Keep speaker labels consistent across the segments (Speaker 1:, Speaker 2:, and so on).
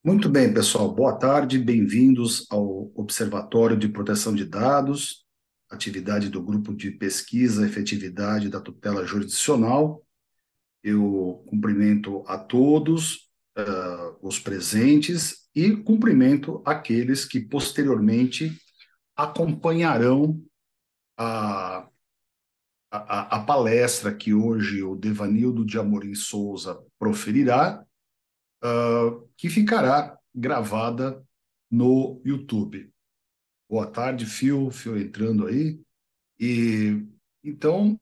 Speaker 1: Muito bem, pessoal. Boa tarde, bem-vindos ao Observatório de Proteção de Dados, atividade do Grupo de Pesquisa Efetividade da Tutela Jurisdicional. Eu cumprimento a todos, os presentes, e cumprimento aqueles que posteriormente acompanharão a, a palestra que hoje o Devanildo de Amorim Souza proferirá, que ficará gravada no YouTube. Boa tarde, Phil entrando aí. E então,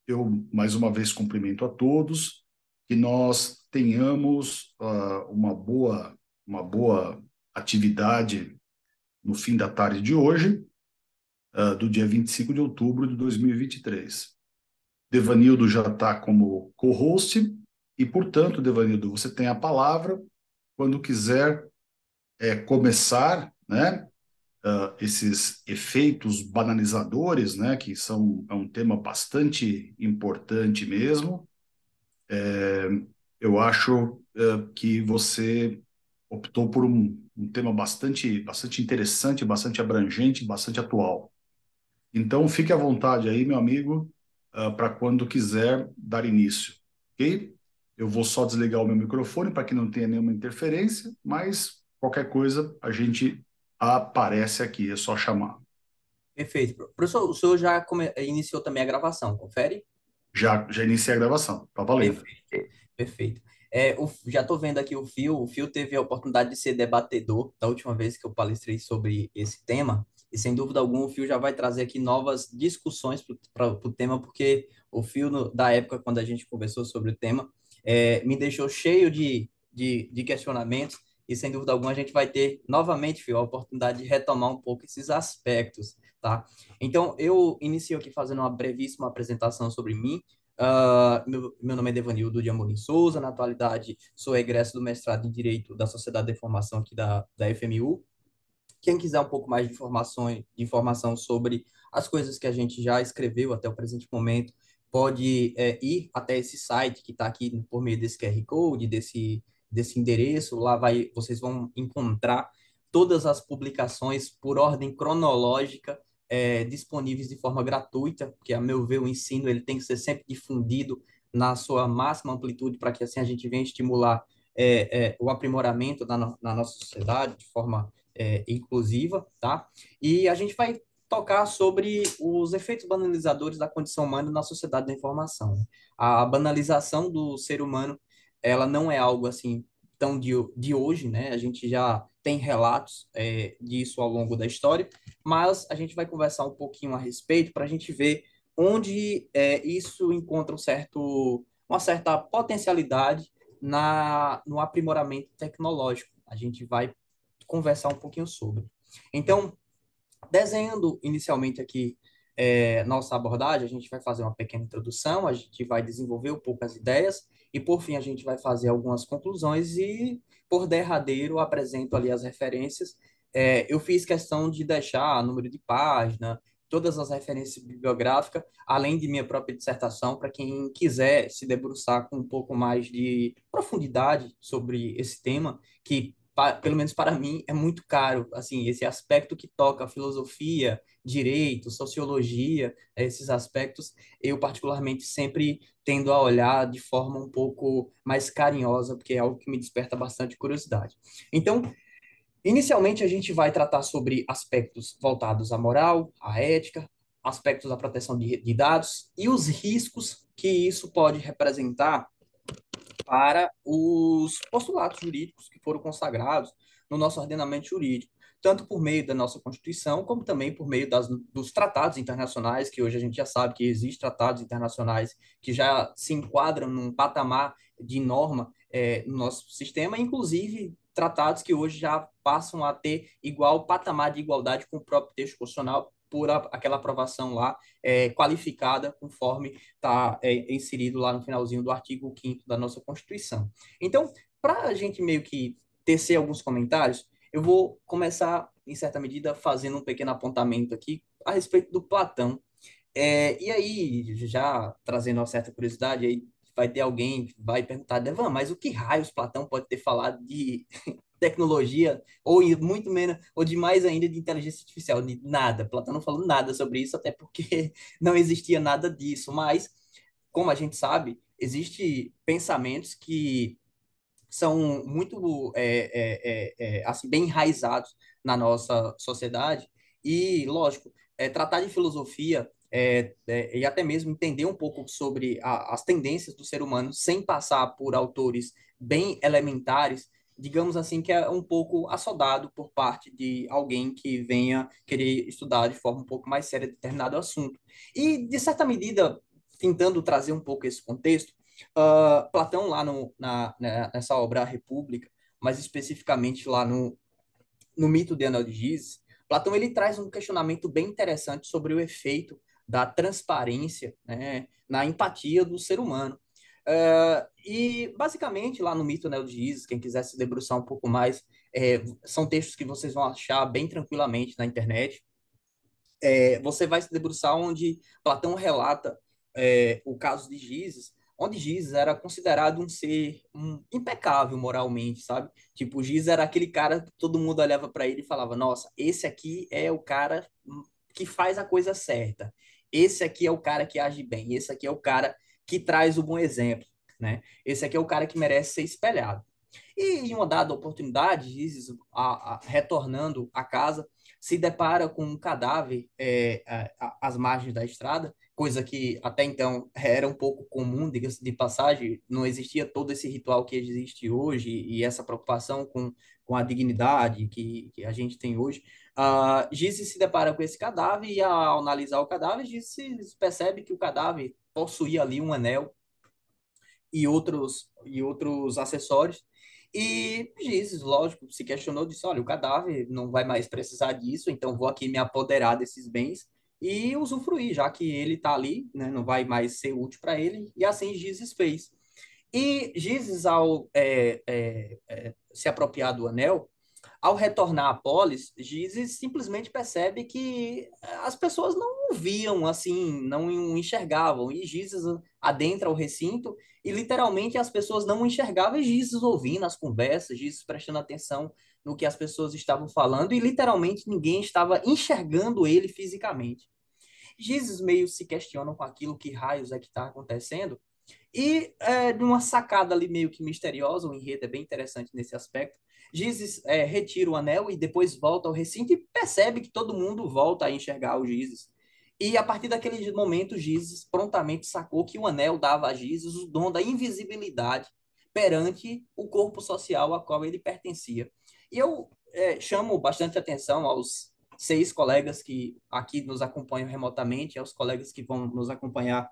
Speaker 1: eu mais uma vez cumprimento a todos, que nós tenhamos uma boa atividade no fim da tarde de hoje, do dia 25 de outubro de 2023. Devanildo já está como co-host e, portanto, Devanildo, você tem a palavra quando quiser começar, né? Esses efeitos banalizadores, né, que é um tema bastante importante mesmo. Eu acho que você optou por um tema bastante interessante, bastante abrangente, bastante atual. Então, fique à vontade aí, meu amigo, para quando quiser dar início, ok? Eu vou só desligar o meu microfone para que não tenha nenhuma interferência, mas qualquer coisa a gente aparece aqui, é só chamar.
Speaker 2: Perfeito. Professor, o senhor já iniciou também a gravação, confere?
Speaker 1: Já iniciei a gravação, tá valendo.
Speaker 2: Perfeito. Perfeito. Já estou vendo aqui o Fio teve a oportunidade de ser debatedor da última vez que eu palestrei sobre esse tema, e sem dúvida alguma o Fio já vai trazer aqui novas discussões para o tema, porque o Fio, da época, quando a gente conversou sobre o tema, me deixou cheio de questionamentos, e sem dúvida alguma a gente vai ter novamente, Fio, a oportunidade de retomar um pouco esses aspectos, tá? Então, eu inicio aqui fazendo uma brevíssima apresentação sobre mim. Meu nome é Devanildo de Amorim Souza, na atualidade sou egresso do mestrado em Direito da Sociedade de Informação aqui da FMU. Quem quiser um pouco mais de informação sobre as coisas que a gente já escreveu até o presente momento, pode ir até esse site que está aqui por meio desse QR Code, desse endereço. Lá vocês vão encontrar todas as publicações por ordem cronológica, disponíveis de forma gratuita, porque, a meu ver, o ensino ele tem que ser sempre difundido na sua máxima amplitude, para que assim a gente venha estimular o aprimoramento na nossa sociedade de forma inclusiva, tá? E a gente vai tocar sobre os efeitos banalizadores da condição humana na sociedade da informação. A banalização do ser humano, ela não é algo assim tão de hoje, né? A gente já tem relatos disso ao longo da história, mas a gente vai conversar um pouquinho a respeito para a gente ver onde isso encontra uma certa potencialidade no aprimoramento tecnológico. A gente vai conversar um pouquinho sobre. Então, desenhando inicialmente aqui nossa abordagem, a gente vai fazer uma pequena introdução, a gente vai desenvolver um pouco as ideias e, por fim, a gente vai fazer algumas conclusões e, por derradeiro, apresento ali as referências. Eu fiz questão de deixar número de página, todas as referências bibliográficas, além de minha própria dissertação, para quem quiser se debruçar com um pouco mais de profundidade sobre esse tema, que pelo menos para mim, é muito caro, assim, esse aspecto que toca a filosofia, direito, sociologia, esses aspectos, eu particularmente sempre tendo a olhar de forma um pouco mais carinhosa, porque é algo que me desperta bastante curiosidade. Então, inicialmente a gente vai tratar sobre aspectos voltados à moral, à ética, aspectos da proteção de dados e os riscos que isso pode representar para os postulados jurídicos que foram consagrados no nosso ordenamento jurídico, tanto por meio da nossa Constituição, como também por meio dos tratados internacionais, que hoje a gente já sabe que existem tratados internacionais que já se enquadram num patamar de norma no nosso sistema, inclusive tratados que hoje já passam a ter igual patamar de igualdade com o próprio texto constitucional por aquela aprovação lá qualificada conforme está inserido lá no finalzinho do artigo 5º da nossa Constituição. Então, para a gente meio que tecer alguns comentários, eu vou começar, em certa medida, fazendo um pequeno apontamento aqui a respeito do Platão. E aí, já trazendo uma certa curiosidade, aí vai ter alguém que vai perguntar, Devan, mas o que raios Platão pode ter falado de tecnologia, ou muito menos, ou de mais ainda de inteligência artificial? De nada. Platão não falou nada sobre isso, até porque não existia nada disso. Mas, como a gente sabe, existem pensamentos que são muito assim bem enraizados na nossa sociedade e lógico tratar de filosofia e até mesmo entender um pouco sobre as tendências do ser humano sem passar por autores bem elementares, digamos assim, que é um pouco assodado por parte de alguém que venha querer estudar de forma um pouco mais séria determinado assunto. E, de certa medida, tentando trazer um pouco esse contexto, Platão, lá nessa obra A República, mais especificamente lá no mito de Enel de Giz, Platão ele traz um questionamento bem interessante sobre o efeito da transparência, né, na empatia do ser humano. E, basicamente, lá no mito Enel de Giz, quem quiser se debruçar um pouco mais, são textos que vocês vão achar bem tranquilamente na internet. Você vai se debruçar onde Platão relata o caso de Gizes, onde Gizes era considerado um ser impecável moralmente, sabe? Tipo, Gizes era aquele cara que todo mundo olhava para ele e falava: Nossa, esse aqui é o cara que faz a coisa certa. Esse aqui é o cara que age bem. Esse aqui é o cara que traz o bom exemplo, né? Esse aqui é o cara que merece ser espelhado. E em uma dada oportunidade, Gizes, retornando à casa, se depara com um cadáver às margens da estrada, coisa que até então era um pouco comum, diga-se de passagem, não existia todo esse ritual que existe hoje e essa preocupação com a dignidade que a gente tem hoje. Gizes se depara com esse cadáver e, ao analisar o cadáver, Gizes percebe que o cadáver possuía ali um anel e outros acessórios. E Gizes, lógico, se questionou, disse: Olha, o cadáver não vai mais precisar disso, então vou aqui me apoderar desses bens e usufruir, já que ele está ali, né, não vai mais ser útil para ele. E assim Gizes fez. E Gizes, ao se apropriar do anel, ao retornar a Polis, Gizes simplesmente percebe que as pessoas não o viam assim, não o enxergavam. E Gizes adentra o recinto e literalmente as pessoas não o enxergavam e Gizes ouvindo as conversas, Gizes prestando atenção no que as pessoas estavam falando e literalmente ninguém estava enxergando ele fisicamente. Gizes meio se questionam com aquilo, que raios é que está acontecendo, e de uma sacada ali meio que misteriosa, o enredo é bem interessante nesse aspecto. Gizes retira o anel e depois volta ao recinto e percebe que todo mundo volta a enxergar o Gizes. E a partir daquele momento, Gizes prontamente sacou que o anel dava a Gizes o dom da invisibilidade perante o corpo social a qual ele pertencia. E eu chamo bastante atenção aos 6 colegas que aqui nos acompanham remotamente, aos colegas que vão nos acompanhar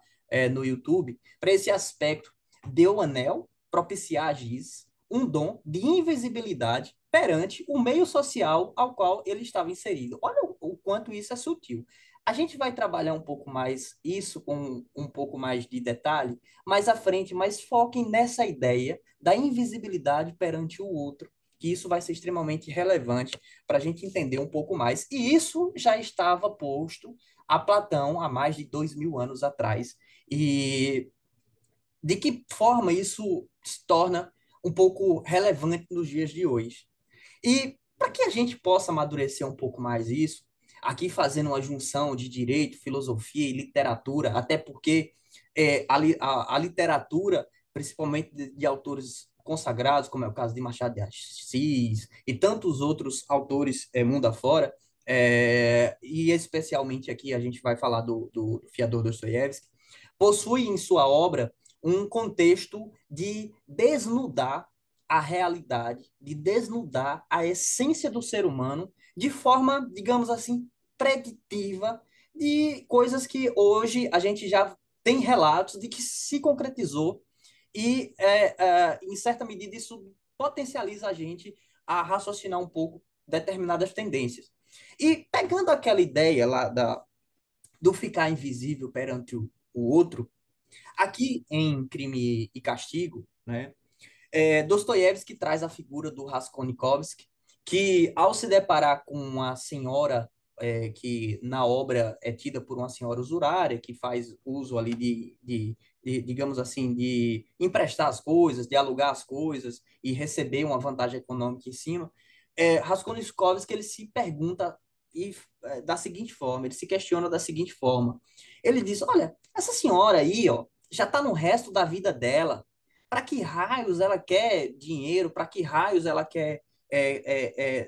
Speaker 2: no YouTube, para esse aspecto de o anel propiciar a Giz um dom de invisibilidade perante o meio social ao qual ele estava inserido. Olha o quanto isso é sutil. A gente vai trabalhar um pouco mais isso com um pouco mais de detalhe mais à frente, mas foquem nessa ideia da invisibilidade perante o outro, que isso vai ser extremamente relevante para a gente entender um pouco mais. E isso já estava posto a Platão há mais de 2000 anos atrás. E de que forma isso se torna um pouco relevante nos dias de hoje. E para que a gente possa amadurecer um pouco mais isso, aqui fazendo uma junção de direito, filosofia e literatura, até porque a literatura, principalmente de autores consagrados, como é o caso de Machado de Assis e tantos outros autores mundo afora, e especialmente aqui a gente vai falar do Fyodor Dostoiévski, possui em sua obra um contexto de desnudar a realidade, de desnudar a essência do ser humano de forma, digamos assim, preditiva de coisas que hoje a gente já tem relatos de que se concretizou e, em certa medida, isso potencializa a gente a raciocinar um pouco determinadas tendências. E pegando aquela ideia lá do ficar invisível perante o outro, aqui em Crime e Castigo, né, Dostoiévski traz a figura do Raskolnikov, que, ao se deparar com uma senhora que na obra é tida por uma senhora usurária, que faz uso ali de digamos assim, de emprestar as coisas, de alugar as coisas e receber uma vantagem econômica em cima, Raskolnikov ele se pergunta da seguinte forma, ele se questiona da seguinte forma. Ele diz, olha, essa senhora aí, ó, já está no resto da vida dela. Para que raios ela quer dinheiro? Para que raios ela quer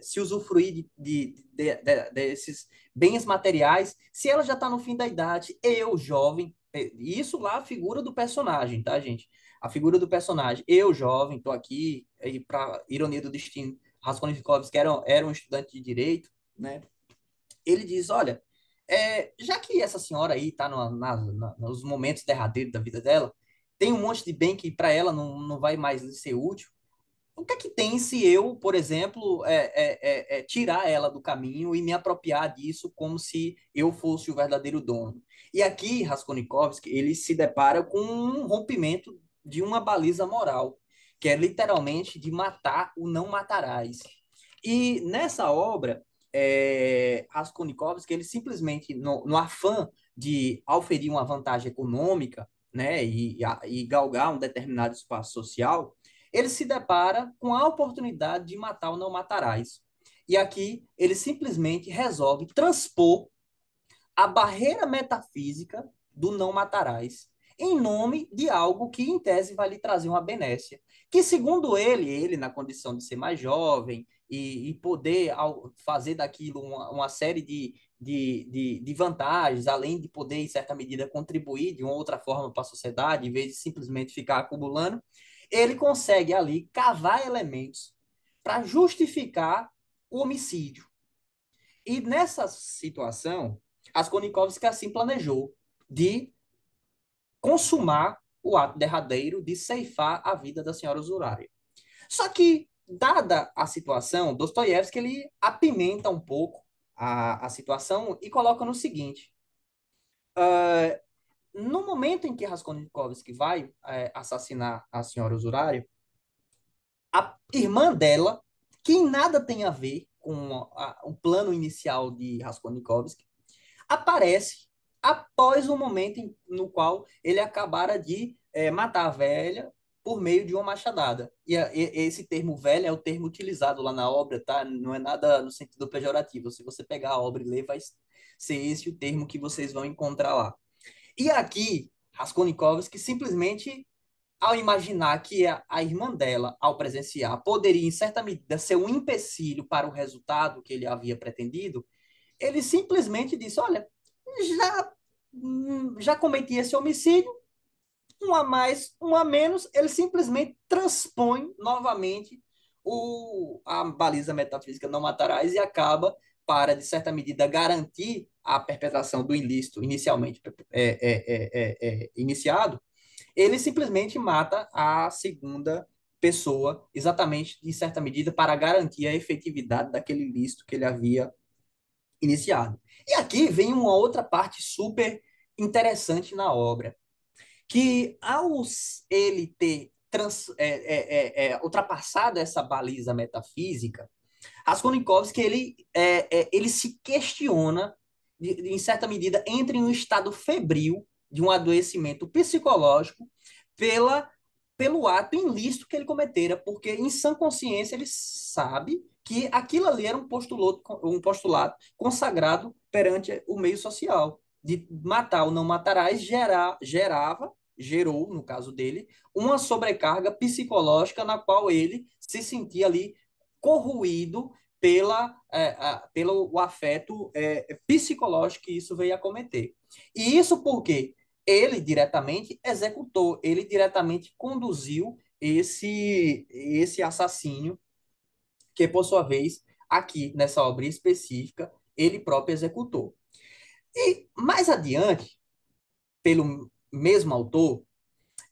Speaker 2: se usufruir desses bens materiais se ela já está no fim da idade? Eu, jovem, isso lá a figura do personagem, tá, gente? A figura do personagem. Eu, jovem, estou aqui, e para ironia do destino, Raskolnikov, que era um estudante de direito, né? Ele diz, olha, já que essa senhora aí está nos momentos derradeiros da vida dela, tem um monte de bem que para ela não vai mais lhe ser útil, o que é que tem se eu, por exemplo, tirar ela do caminho e me apropriar disso como se eu fosse o verdadeiro dono? E aqui, Raskolnikov, ele se depara com um rompimento de uma baliza moral, que é literalmente de matar o não matarás. E nessa obra, Raskolnikov, ele simplesmente, no afã de auferir uma vantagem econômica, né, e galgar um determinado espaço social, ele se depara com a oportunidade de matar ou não matarás. E aqui ele simplesmente resolve transpor a barreira metafísica do não matarás, em nome de algo que, em tese, vai lhe trazer uma benécia. Que, segundo ele na condição de ser mais jovem e poder fazer daquilo uma série de vantagens, além de poder, em certa medida, contribuir de uma outra forma para a sociedade, em vez de simplesmente ficar acumulando, ele consegue ali cavar elementos para justificar o homicídio. E nessa situação, Raskolnikov assim planejou de consumar o ato derradeiro de ceifar a vida da senhora Zurária. Só que, dada a situação, Dostoiévski ele apimenta um pouco a situação e coloca no seguinte: no momento em que Raskolnikov vai assassinar a senhora Zurária, a irmã dela, que em nada tem a ver com o plano inicial de Raskolnikov, aparece após o momento no qual ele acabara de matar a velha por meio de uma machadada. Esse termo velha é o termo utilizado lá na obra, tá? Não é nada no sentido pejorativo. Se você pegar a obra e ler, vai ser esse o termo que vocês vão encontrar lá. E aqui, Raskolnikov, que simplesmente, ao imaginar que a irmã dela, ao presenciar, poderia, em certa medida, ser um empecilho para o resultado que ele havia pretendido, ele simplesmente disse: olha, já, já cometi esse homicídio, um a mais, um a menos, ele simplesmente transpõe novamente a baliza metafísica não matarás e acaba para, de certa medida, garantir a perpetração do ilícito inicialmente iniciado, ele simplesmente mata a segunda pessoa, exatamente, de certa medida, para garantir a efetividade daquele ilícito que ele havia iniciado. E aqui vem uma outra parte super interessante na obra, que ao ele ter ultrapassado essa baliza metafísica, Raskolnikov ele se questiona, em certa medida, entra em um estado febril de um adoecimento psicológico pela, pelo ato ilícito que ele cometera, porque em sã consciência ele sabe que aquilo ali era um postulado consagrado perante o meio social, de matar ou não matarás gerou, no caso dele, uma sobrecarga psicológica na qual ele se sentia ali corroído pelo afeto psicológico que isso veio a cometer. E isso porque ele diretamente executou, ele diretamente conduziu esse assassínio, que por sua vez, aqui nessa obra específica, ele próprio executou. E mais adiante, pelo mesmo autor,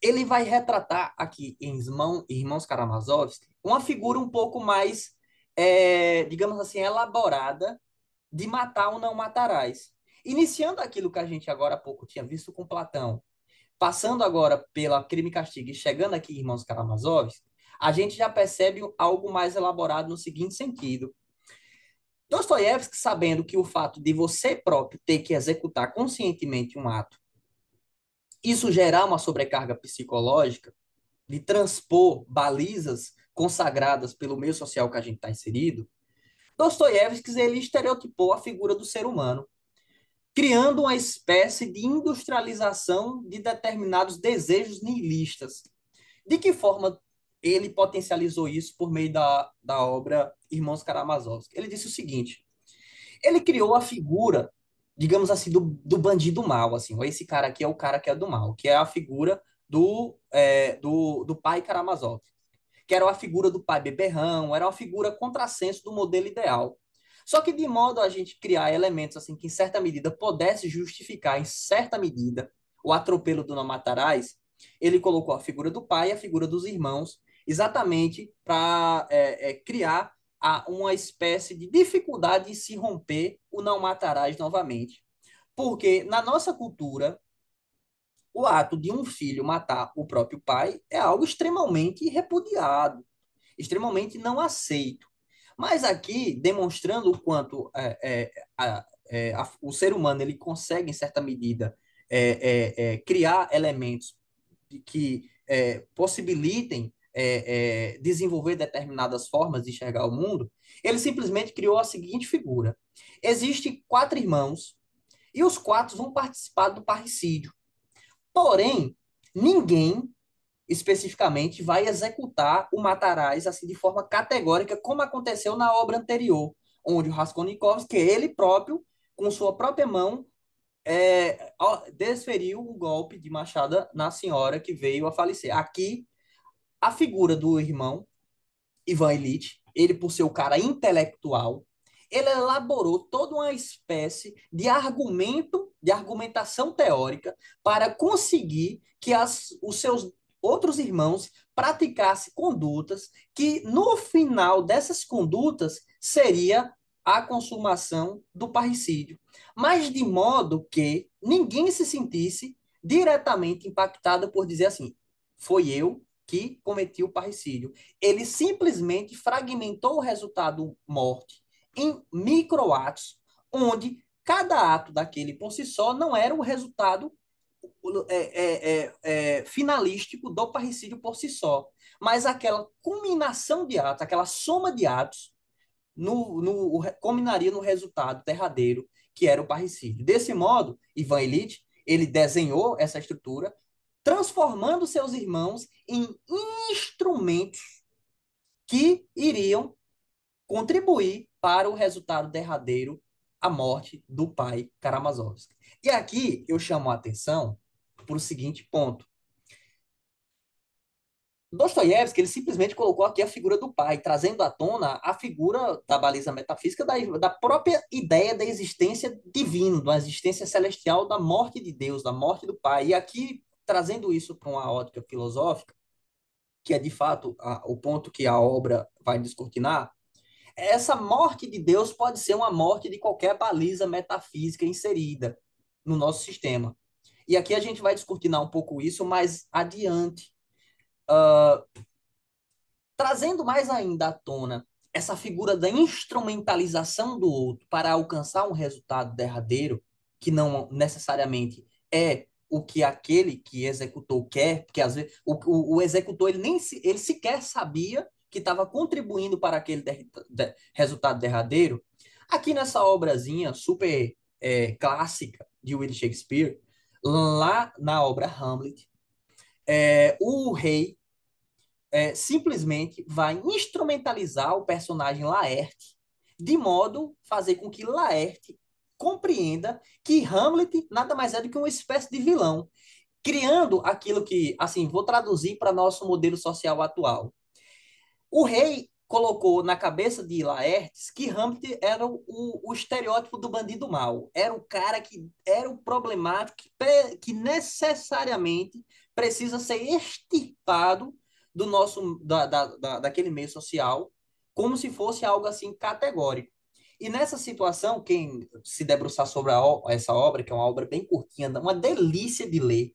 Speaker 2: ele vai retratar aqui em Irmãos Karamazov uma figura um pouco mais, digamos assim, elaborada de matar ou não matarás. Iniciando aquilo que a gente agora há pouco tinha visto com Platão, passando agora pela Crime e Castigo e chegando aqui em Irmãos Karamazov, a gente já percebe algo mais elaborado no seguinte sentido. Dostoiévski, sabendo que o fato de você próprio ter que executar conscientemente um ato isso gerar uma sobrecarga psicológica de transpor balizas consagradas pelo meio social que a gente está inserido, Dostoiévski ele estereotipou a figura do ser humano, criando uma espécie de industrialização de determinados desejos nihilistas. De que forma ele potencializou isso por meio da obra Irmãos Karamazov? Ele disse o seguinte: ele criou a figura, digamos assim, do bandido mal, assim, ou esse cara aqui é o cara que é do mal, que é a figura do pai Karamazov, que era a figura do pai beberrão, era uma figura contrassenso do modelo ideal. Só que de modo a gente criar elementos assim que em certa medida pudesse justificar em certa medida o atropelo do Namatarais, ele colocou a figura do pai e a figura dos irmãos exatamente para criar uma espécie de dificuldade em se romper o não matarás novamente. Porque na nossa cultura, o ato de um filho matar o próprio pai é algo extremamente repudiado, extremamente não aceito. Mas aqui, demonstrando o quanto o ser humano ele consegue, em certa medida, criar elementos que possibilitem desenvolver determinadas formas de enxergar o mundo, ele simplesmente criou a seguinte figura. Existem quatro irmãos e os quatro vão participar do parricídio. Porém, ninguém especificamente vai executar o Matarais assim de forma categórica, como aconteceu na obra anterior, onde o Raskolnikov, que ele próprio, com sua própria mão, desferiu um golpe de machada na senhora que veio a falecer. Aqui, a figura do irmão Ivan Ilitch, ele por ser o cara intelectual, ele elaborou toda uma espécie de argumento, de argumentação teórica para conseguir que os seus outros irmãos praticassem condutas que no final dessas condutas seria a consumação do parricídio, mas de modo que ninguém se sentisse diretamente impactado por dizer assim, foi eu que cometi o parricídio. Ele simplesmente fragmentou o resultado morte em microatos, onde cada ato daquele por si só não era o resultado finalístico do parricídio por si só, mas aquela culminação de atos, aquela soma de atos, culminaria no resultado derradeiro, que era o parricídio. Desse modo, Ivan Ilitch, ele desenhou essa estrutura, transformando seus irmãos em instrumentos que iriam contribuir para o resultado derradeiro, a morte do pai Karamazov. E aqui eu chamo a atenção para o seguinte ponto. Dostoiévski, ele simplesmente colocou aqui a figura do pai, trazendo à tona a figura da baliza metafísica da própria ideia da existência divina, da existência celestial, da morte de Deus, da morte do pai. E aqui, trazendo isso para uma ótica filosófica, que é de fato o ponto que a obra vai descortinar, essa morte de Deus pode ser uma morte de qualquer baliza metafísica inserida no nosso sistema. E aqui a gente vai descortinar um pouco isso mais adiante, trazendo mais ainda à tona essa figura da instrumentalização do outro para alcançar um resultado derradeiro, que não necessariamente é o que aquele que executou quer, porque às vezes o executor ele sequer sabia que estava contribuindo para aquele resultado derradeiro. Aqui nessa obrazinha super clássica de William Shakespeare, lá na obra Hamlet, o rei simplesmente vai instrumentalizar o personagem Laerte, de modo fazer com que Laerte compreenda que Hamlet nada mais é do que uma espécie de vilão, criando aquilo que, assim, vou traduzir para nosso modelo social atual. O rei colocou na cabeça de Laertes que Hamlet era o estereótipo do bandido mau. Era o cara que era o problemático que necessariamente precisa ser extirpado do daquele meio social, como se fosse algo assim categórico. E nessa situação, quem se debruçar sobre essa obra, que é uma obra bem curtinha, uma delícia de ler,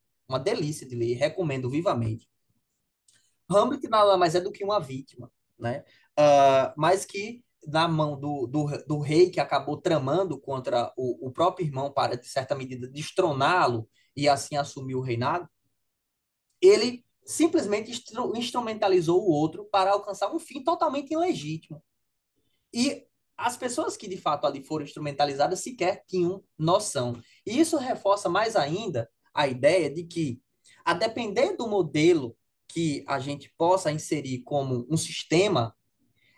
Speaker 2: recomendo vivamente. Hamlet nada mais é do que uma vítima, né? Mas que na mão do rei que acabou tramando contra o próprio irmão para, de certa medida, destroná-lo e assim assumiu o reinado, ele simplesmente instrumentalizou o outro para alcançar um fim totalmente ilegítimo. E as pessoas que de fato ali foram instrumentalizadas sequer tinham noção. E isso reforça mais ainda a ideia de que, a depender do modelo que a gente possa inserir como um sistema,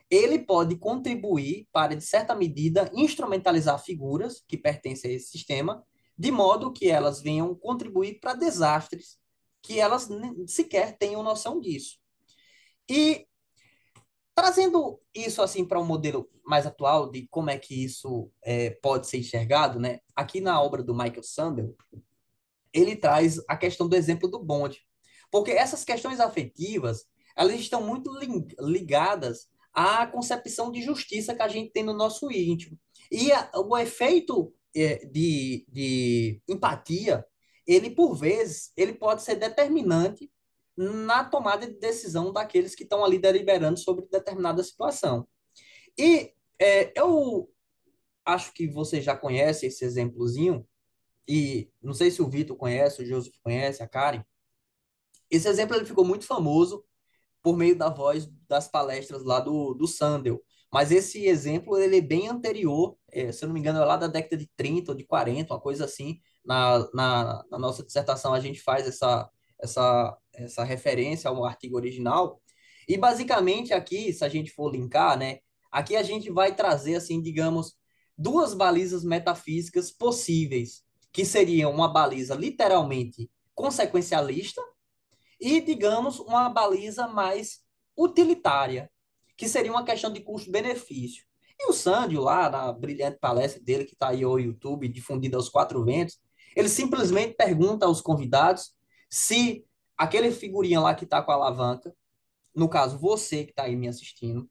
Speaker 2: ele pode contribuir para, de certa medida, instrumentalizar figuras que pertencem a esse sistema, de modo que elas venham contribuir para desastres que elas sequer tenham noção disso. E trazendo isso assim para um modelo mais atual de como é que isso pode ser enxergado, né? Aqui na obra do Michael Sandel, ele traz a questão do exemplo do bonde. Porque essas questões afetivas, elas estão muito ligadas à concepção de justiça que a gente tem no nosso íntimo. E o efeito de empatia, ele, por vezes, ele pode ser determinante na tomada de decisão daqueles que estão ali deliberando sobre determinada situação. E eu acho que você já conhece esse exemplozinho, e não sei se o Vitor conhece, o Joseph conhece, a Karen. Esse exemplo ele ficou muito famoso por meio da voz das palestras lá do Sandel. Mas esse exemplo ele é bem anterior, se eu não me engano, é lá da década de 30 ou de 40, uma coisa assim. Na nossa dissertação a gente faz essa referência ao artigo original. E basicamente aqui, se a gente for linkar, né, aqui a gente vai trazer, assim, digamos, duas balizas metafísicas possíveis, que seriam uma baliza literalmente consequencialista, e, digamos, uma baliza mais utilitária, que seria uma questão de custo-benefício. E o Sandio, lá na brilhante palestra dele, que está aí no YouTube, difundida aos quatro ventos, ele simplesmente pergunta aos convidados se aquele figurinha lá que está com a alavanca, no caso, você que está aí me assistindo,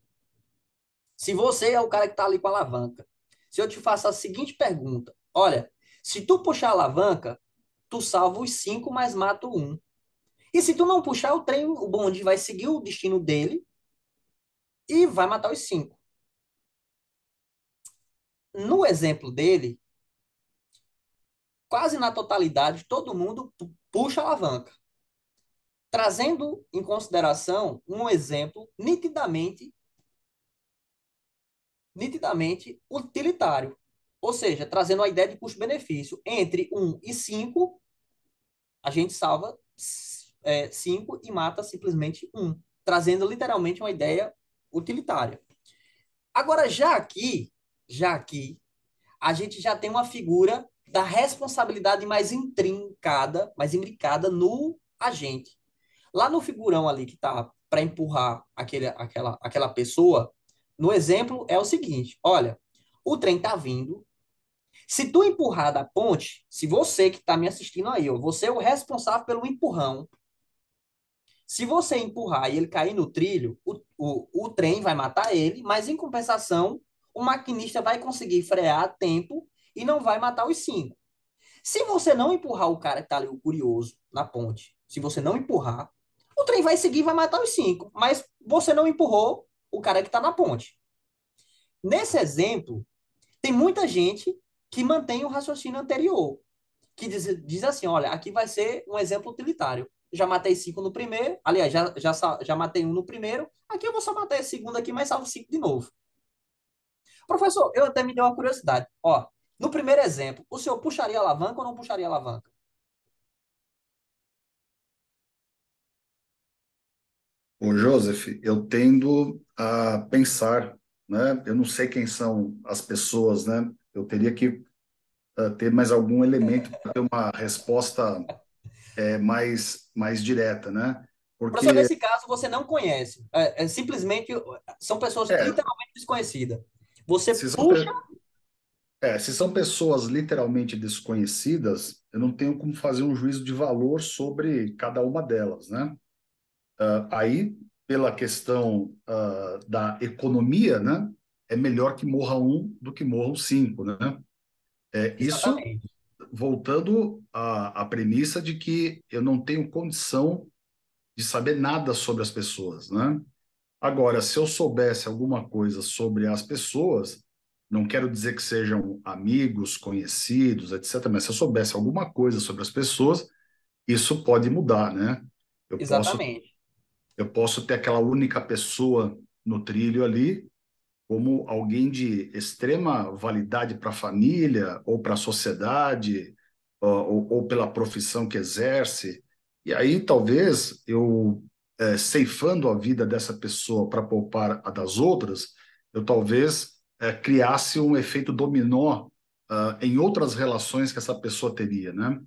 Speaker 2: se você é o cara que está ali com a alavanca, se eu te faço a seguinte pergunta, olha, se tu puxar a alavanca, tu salva os cinco, mas mata um. E se tu não puxar o trem, o bonde vai seguir o destino dele e vai matar os cinco. No exemplo dele, quase na totalidade, todo mundo puxa a alavanca, trazendo em consideração um exemplo nitidamente utilitário. Ou seja, trazendo a ideia de custo-benefício. Entre um e 5, a gente salva 5 e mata simplesmente um, trazendo literalmente uma ideia utilitária. Agora, já aqui, a gente já tem uma figura da responsabilidade mais imbricada no agente. Lá no figurão ali que tá para empurrar aquela pessoa, no exemplo é o seguinte: olha, o trem tá vindo. Se tu empurrar da ponte, se você que tá me assistindo aí, ó, você é o responsável pelo empurrão. Se você empurrar e ele cair no trilho, o trem vai matar ele, mas em compensação, o maquinista vai conseguir frear a tempo e não vai matar os cinco. Se você não empurrar o cara que tá ali, o curioso, na ponte, se você não empurrar, o trem vai seguir e vai matar os cinco, mas você não empurrou o cara que tá na ponte. Nesse exemplo, tem muita gente que mantém o raciocínio anterior, que diz assim, olha, aqui vai ser um exemplo utilitário. Já matei cinco no primeiro, aliás, já matei um no primeiro, aqui eu vou só matar esse segundo aqui, mas salvo cinco de novo. Professor, eu até me deu uma curiosidade. Ó, no primeiro exemplo, o senhor puxaria a alavanca ou não puxaria a alavanca?
Speaker 1: Ô, Joseph, eu tendo a pensar, né? Eu não sei quem são as pessoas, né? Eu teria que ter mais algum elemento para ter uma resposta mais direta, né?
Speaker 2: Professor,
Speaker 1: Porque,
Speaker 2: nesse caso, você não conhece. Simplesmente são pessoas
Speaker 1: é,
Speaker 2: literalmente desconhecidas. Você
Speaker 1: se são,
Speaker 2: puxa.
Speaker 1: se são pessoas literalmente desconhecidas, eu não tenho como fazer um juízo de valor sobre cada uma delas, né? Aí, pela questão da economia, né? É melhor que morra um do que morram cinco, né? Isso
Speaker 2: Exatamente.
Speaker 1: voltando à premissa de que eu não tenho condição de saber nada sobre as pessoas, né? Agora, se eu soubesse alguma coisa sobre as pessoas, não quero dizer que sejam amigos, conhecidos, etc., mas se eu soubesse alguma coisa sobre as pessoas, isso pode mudar, né? Eu posso,
Speaker 2: Exatamente.
Speaker 1: eu posso ter aquela única pessoa no trilho ali como alguém de extrema validade para a família ou para a sociedade, ou pela profissão que exerce. E aí talvez eu, ceifando a vida dessa pessoa para poupar a das outras, eu talvez criasse um efeito dominó em outras relações que essa pessoa teria, né?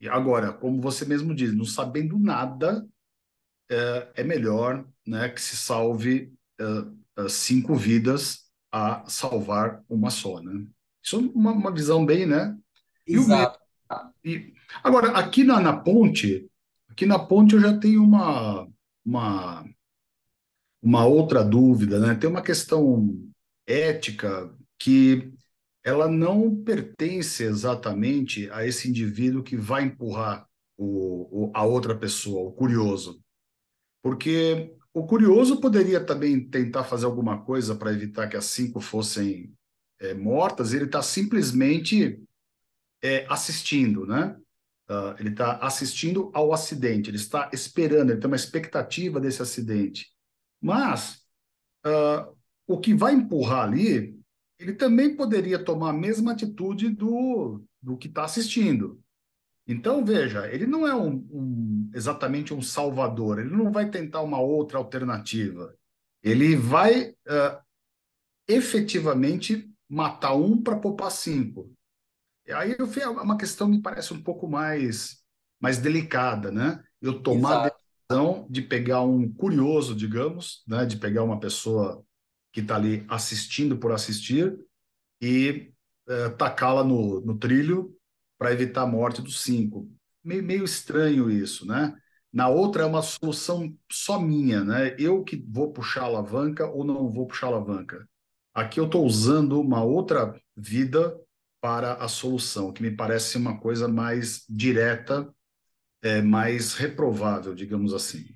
Speaker 1: E agora, como você mesmo diz, não sabendo nada, é melhor, né, que se salve cinco vidas a salvar uma só, né? Isso é uma visão bem, né? E o medo.
Speaker 2: Exato.
Speaker 1: E, agora, aqui na ponte eu já tenho uma, uma outra dúvida, né? Tem uma questão ética que ela não pertence exatamente a esse indivíduo que vai empurrar a outra pessoa, o curioso. Porque o curioso poderia também tentar fazer alguma coisa para evitar que as cinco fossem mortas, ele está simplesmente assistindo, né? Ele está assistindo ao acidente, ele está esperando, ele tem uma expectativa desse acidente. Mas o que vai empurrar ali, ele também poderia tomar a mesma atitude do que está assistindo. Então, veja, ele não é exatamente um salvador, ele não vai tentar uma outra alternativa. Ele vai efetivamente matar um para poupar cinco. E aí é uma questão que me parece um pouco mais delicada, né? Eu tomar a
Speaker 2: Exato.
Speaker 1: decisão de pegar um curioso, digamos, né? De pegar uma pessoa que está ali assistindo por assistir e tacá-la no trilho para evitar a morte dos cinco. Meio estranho isso, né? Na outra é uma solução só minha, né? Eu que vou puxar a alavanca ou não vou puxar a alavanca. Aqui eu estou usando uma outra vida para a solução, que me parece uma coisa mais direta, mais reprovável, digamos assim.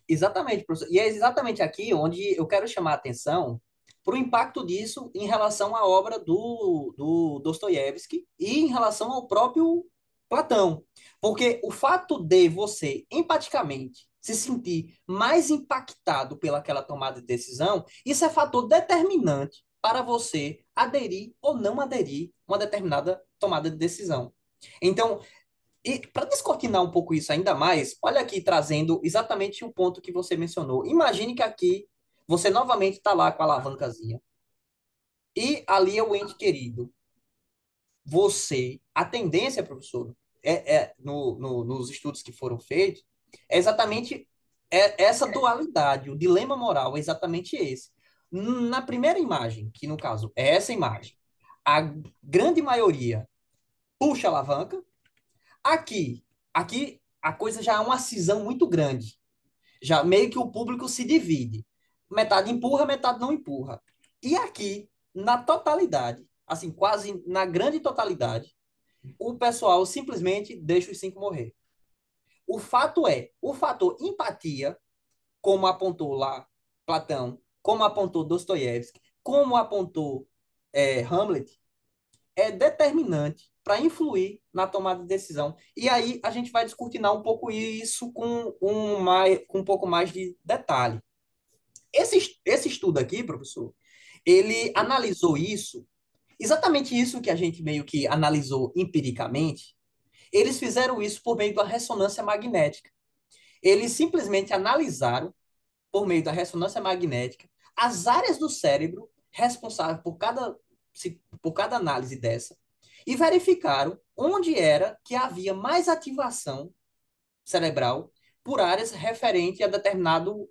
Speaker 2: Exatamente, professor. E é exatamente aqui onde eu quero chamar a atenção para o impacto disso em relação à obra do Dostoiévski e em relação ao próprio Platão. Porque o fato de você, empaticamente, se sentir mais impactado pelaquela tomada de decisão, isso é fator determinante para você aderir ou não aderir a uma determinada tomada de decisão. Então, e para descortinar um pouco isso ainda mais, olha aqui trazendo exatamente o ponto que você mencionou. Imagine que aqui você novamente está lá com a alavancazinha e ali é o ente querido. Você, a tendência, professor, nos estudos que foram feitos, é exatamente essa dualidade, o dilema moral é exatamente esse. Na primeira imagem, que no caso é essa imagem, a grande maioria puxa a alavanca. Aqui a coisa já é uma cisão muito grande. Já meio que o público se divide. Metade empurra, metade não empurra. E aqui, na totalidade, assim, quase na grande totalidade, o pessoal simplesmente deixa os cinco morrer. O fato é, o fator empatia, como apontou lá Platão, como apontou Dostoiévski, como apontou Hamlet, é determinante para influir na tomada de decisão. E aí a gente vai discutir um pouco isso com um pouco mais de detalhe. Esse estudo aqui, professor, ele analisou isso, exatamente isso que a gente meio que analisou empiricamente, eles fizeram isso por meio da ressonância magnética. Eles simplesmente analisaram, por meio da ressonância magnética, as áreas do cérebro responsáveis por cada análise dessa e verificaram onde era que havia mais ativação cerebral por áreas referente a determinado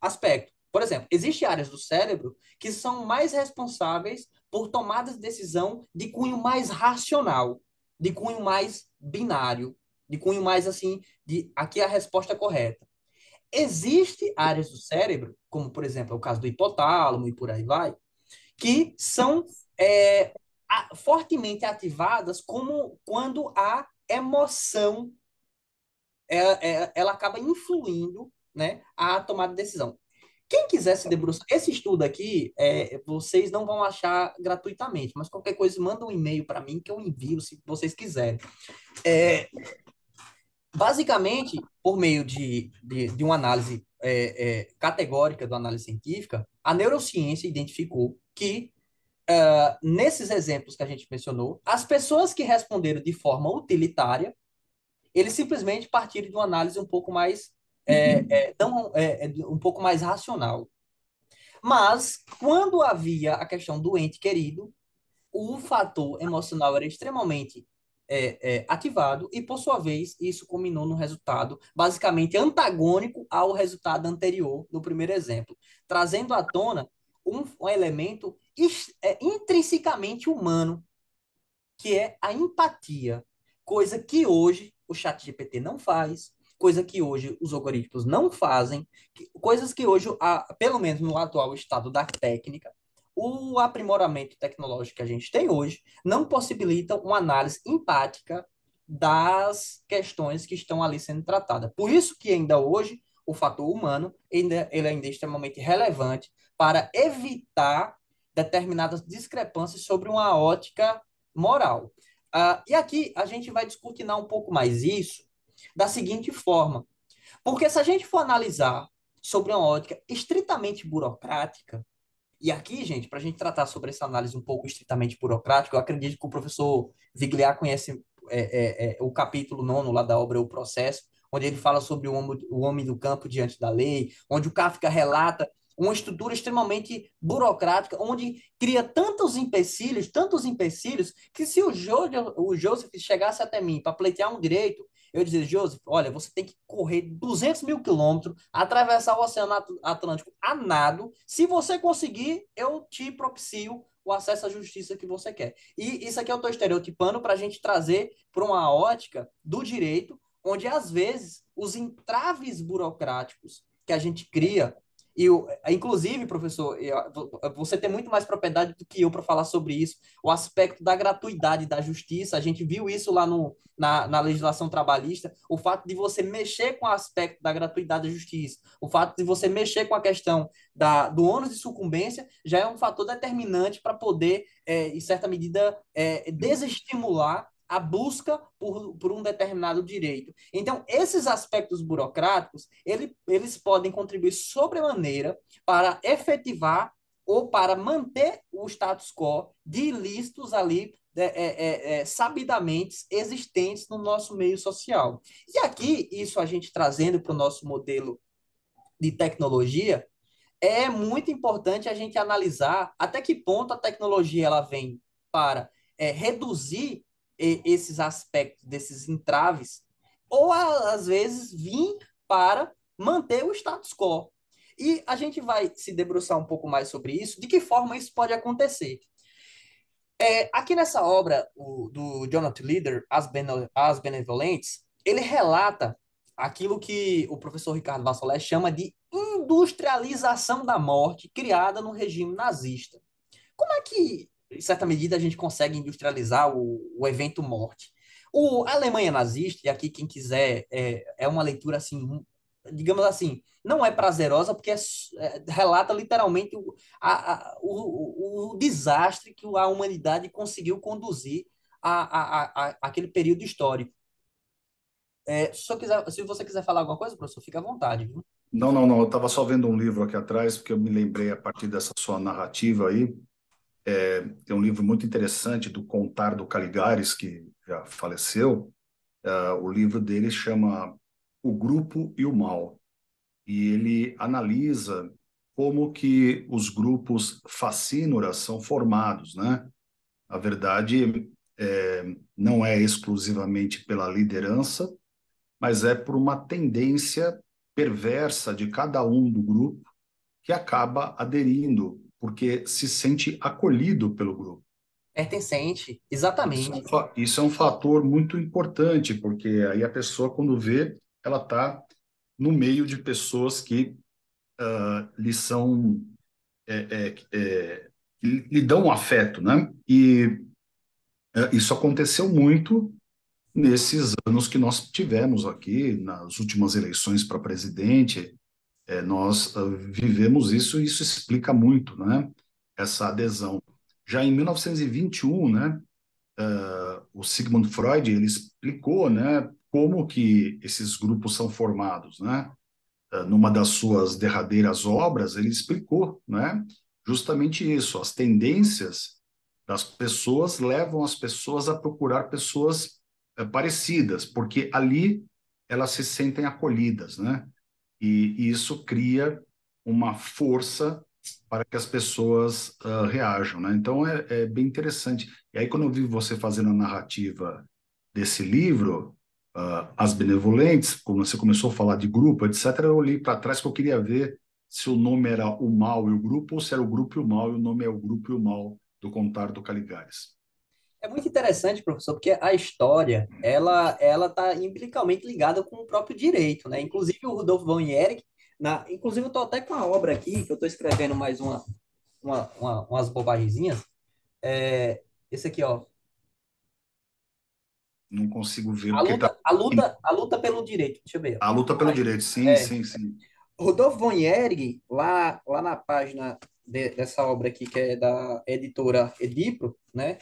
Speaker 2: aspecto. Por exemplo, existem áreas do cérebro que são mais responsáveis por tomadas de decisão de cunho mais racional, de cunho mais binário, de cunho mais assim, de aqui é a resposta correta. Existem áreas do cérebro, como por exemplo é o caso do hipotálamo e por aí vai, que são fortemente ativadas como quando a emoção ela acaba influindo, né, a tomada de decisão. Quem quiser se debruçar, esse estudo aqui, vocês não vão achar gratuitamente, mas qualquer coisa, manda um e-mail para mim que eu envio se vocês quiserem. É, basicamente, por meio de uma análise categórica da análise científica, a neurociência identificou que, nesses exemplos que a gente mencionou, as pessoas que responderam de forma utilitária, eles simplesmente partiram de uma análise um pouco mais, um pouco mais racional. Mas, quando havia a questão do ente querido, o fator emocional era extremamente ativado e, por sua vez, isso culminou no resultado basicamente antagônico ao resultado anterior do primeiro exemplo, trazendo à tona um elemento intrinsecamente humano, que é a empatia, coisa que hoje o ChatGPT não faz, coisa que hoje os algoritmos não fazem, coisas que hoje, pelo menos no atual estado da técnica, o aprimoramento tecnológico que a gente tem hoje não possibilita uma análise empática das questões que estão ali sendo tratadas. Por isso que ainda hoje o fator humano ele ainda é extremamente relevante para evitar determinadas discrepâncias sobre uma ótica moral. E aqui a gente vai descortinar um pouco mais isso da seguinte forma, porque se a gente for analisar sobre uma ótica estritamente burocrática, e aqui, gente, para a gente tratar sobre essa análise um pouco estritamente burocrática, eu acredito que o professor Vigliar conhece o capítulo 9 lá da obra O Processo, onde ele fala sobre o homem do campo diante da lei, onde o Kafka relata uma estrutura extremamente burocrática, onde cria tantos empecilhos, que se o Joseph chegasse até mim para pleitear um direito, eu dizer, Joseph, olha, você tem que correr 200 mil quilômetros, atravessar o Oceano Atlântico a nado. Se você conseguir, eu te propicio o acesso à justiça que você quer. E isso aqui eu estou estereotipando para a gente trazer para uma ótica do direito, onde às vezes os entraves burocráticos que a gente cria inclusive, professor, você tem muito mais propriedade do que eu para falar sobre isso. O aspecto da gratuidade da justiça, a gente viu isso lá na legislação trabalhista. O fato de você mexer com o aspecto da gratuidade da justiça, o fato de você mexer com a questão do ônus de sucumbência, já é um fator determinante para poder, em certa medida, desestimular a busca por um determinado direito. Então, esses aspectos burocráticos, eles podem contribuir sobremaneira para efetivar ou para manter o status quo de ilícitos ali sabidamente existentes no nosso meio social. E aqui, isso a gente trazendo para o nosso modelo de tecnologia, é muito importante a gente analisar até que ponto a tecnologia ela vem para reduzir esses aspectos, desses entraves, ou às vezes vir para manter o status quo. E a gente vai se debruçar um pouco mais sobre isso, de que forma isso pode acontecer. Aqui nessa obra do Jonathan Leader, As Benevolentes, ele relata aquilo que o professor Ricardo Vassolé chama de industrialização da morte criada no regime nazista. Como é que, em certa medida, a gente consegue industrializar o evento morte? A Alemanha nazista, e aqui quem quiser, é uma leitura assim, digamos assim, não é prazerosa, porque relata literalmente o desastre que a humanidade conseguiu conduzir aquele período histórico. Se você quiser falar alguma coisa, professor, fica à vontade, viu?
Speaker 1: Não, não, não. Eu estava só vendo um livro aqui atrás, porque eu me lembrei a partir dessa sua narrativa aí. Tem um livro muito interessante do Contar do Caligares, que já faleceu. O livro dele chama O Grupo e o Mal. E ele analisa como que os grupos facínoras são formados, né? A verdade não é exclusivamente pela liderança, mas é por uma tendência perversa de cada um do grupo que acaba aderindo, porque se sente acolhido pelo grupo.
Speaker 2: Pertencente, exatamente.
Speaker 1: Isso é um fator muito importante, porque aí a pessoa, quando vê, ela está no meio de pessoas que lhe são, que lhe dão um afeto, né? E isso aconteceu muito nesses anos que nós tivemos aqui, nas últimas eleições para presidente. Nós vivemos isso e isso explica muito, né, essa adesão. Já em 1921, né, o Sigmund Freud ele explicou, né, como que esses grupos são formados, né? Numa das suas derradeiras obras, ele explicou, né, justamente isso. As tendências das pessoas levam as pessoas a procurar pessoas parecidas, porque ali elas se sentem acolhidas, né? E isso cria uma força para que as pessoas reajam, né? Então é bem interessante. E aí quando eu vi você fazendo a narrativa desse livro, As Benevolentes, quando você começou a falar de grupo, etc., eu olhei para trás que eu queria ver se o nome era o mal e o grupo, ou se era o grupo e o mal, e o nome é o grupo e o mal do Contar do Caligares.
Speaker 2: É muito interessante, professor, porque a história, ela está imbricamente ligada com o próprio direito, né? Inclusive o Rudolf von Ehring, inclusive eu estou até com uma obra aqui, que eu estou escrevendo mais umas bobagenzinhas, esse aqui, ó,
Speaker 1: Não consigo ver,
Speaker 2: a
Speaker 1: porque está
Speaker 2: luta, a luta, a luta pelo direito, deixa eu ver,
Speaker 1: a luta pelo direito. Sim,
Speaker 2: é,
Speaker 1: sim, sim.
Speaker 2: Rudolf von Ehring, lá na página dessa obra aqui, que é da editora Edipro, né?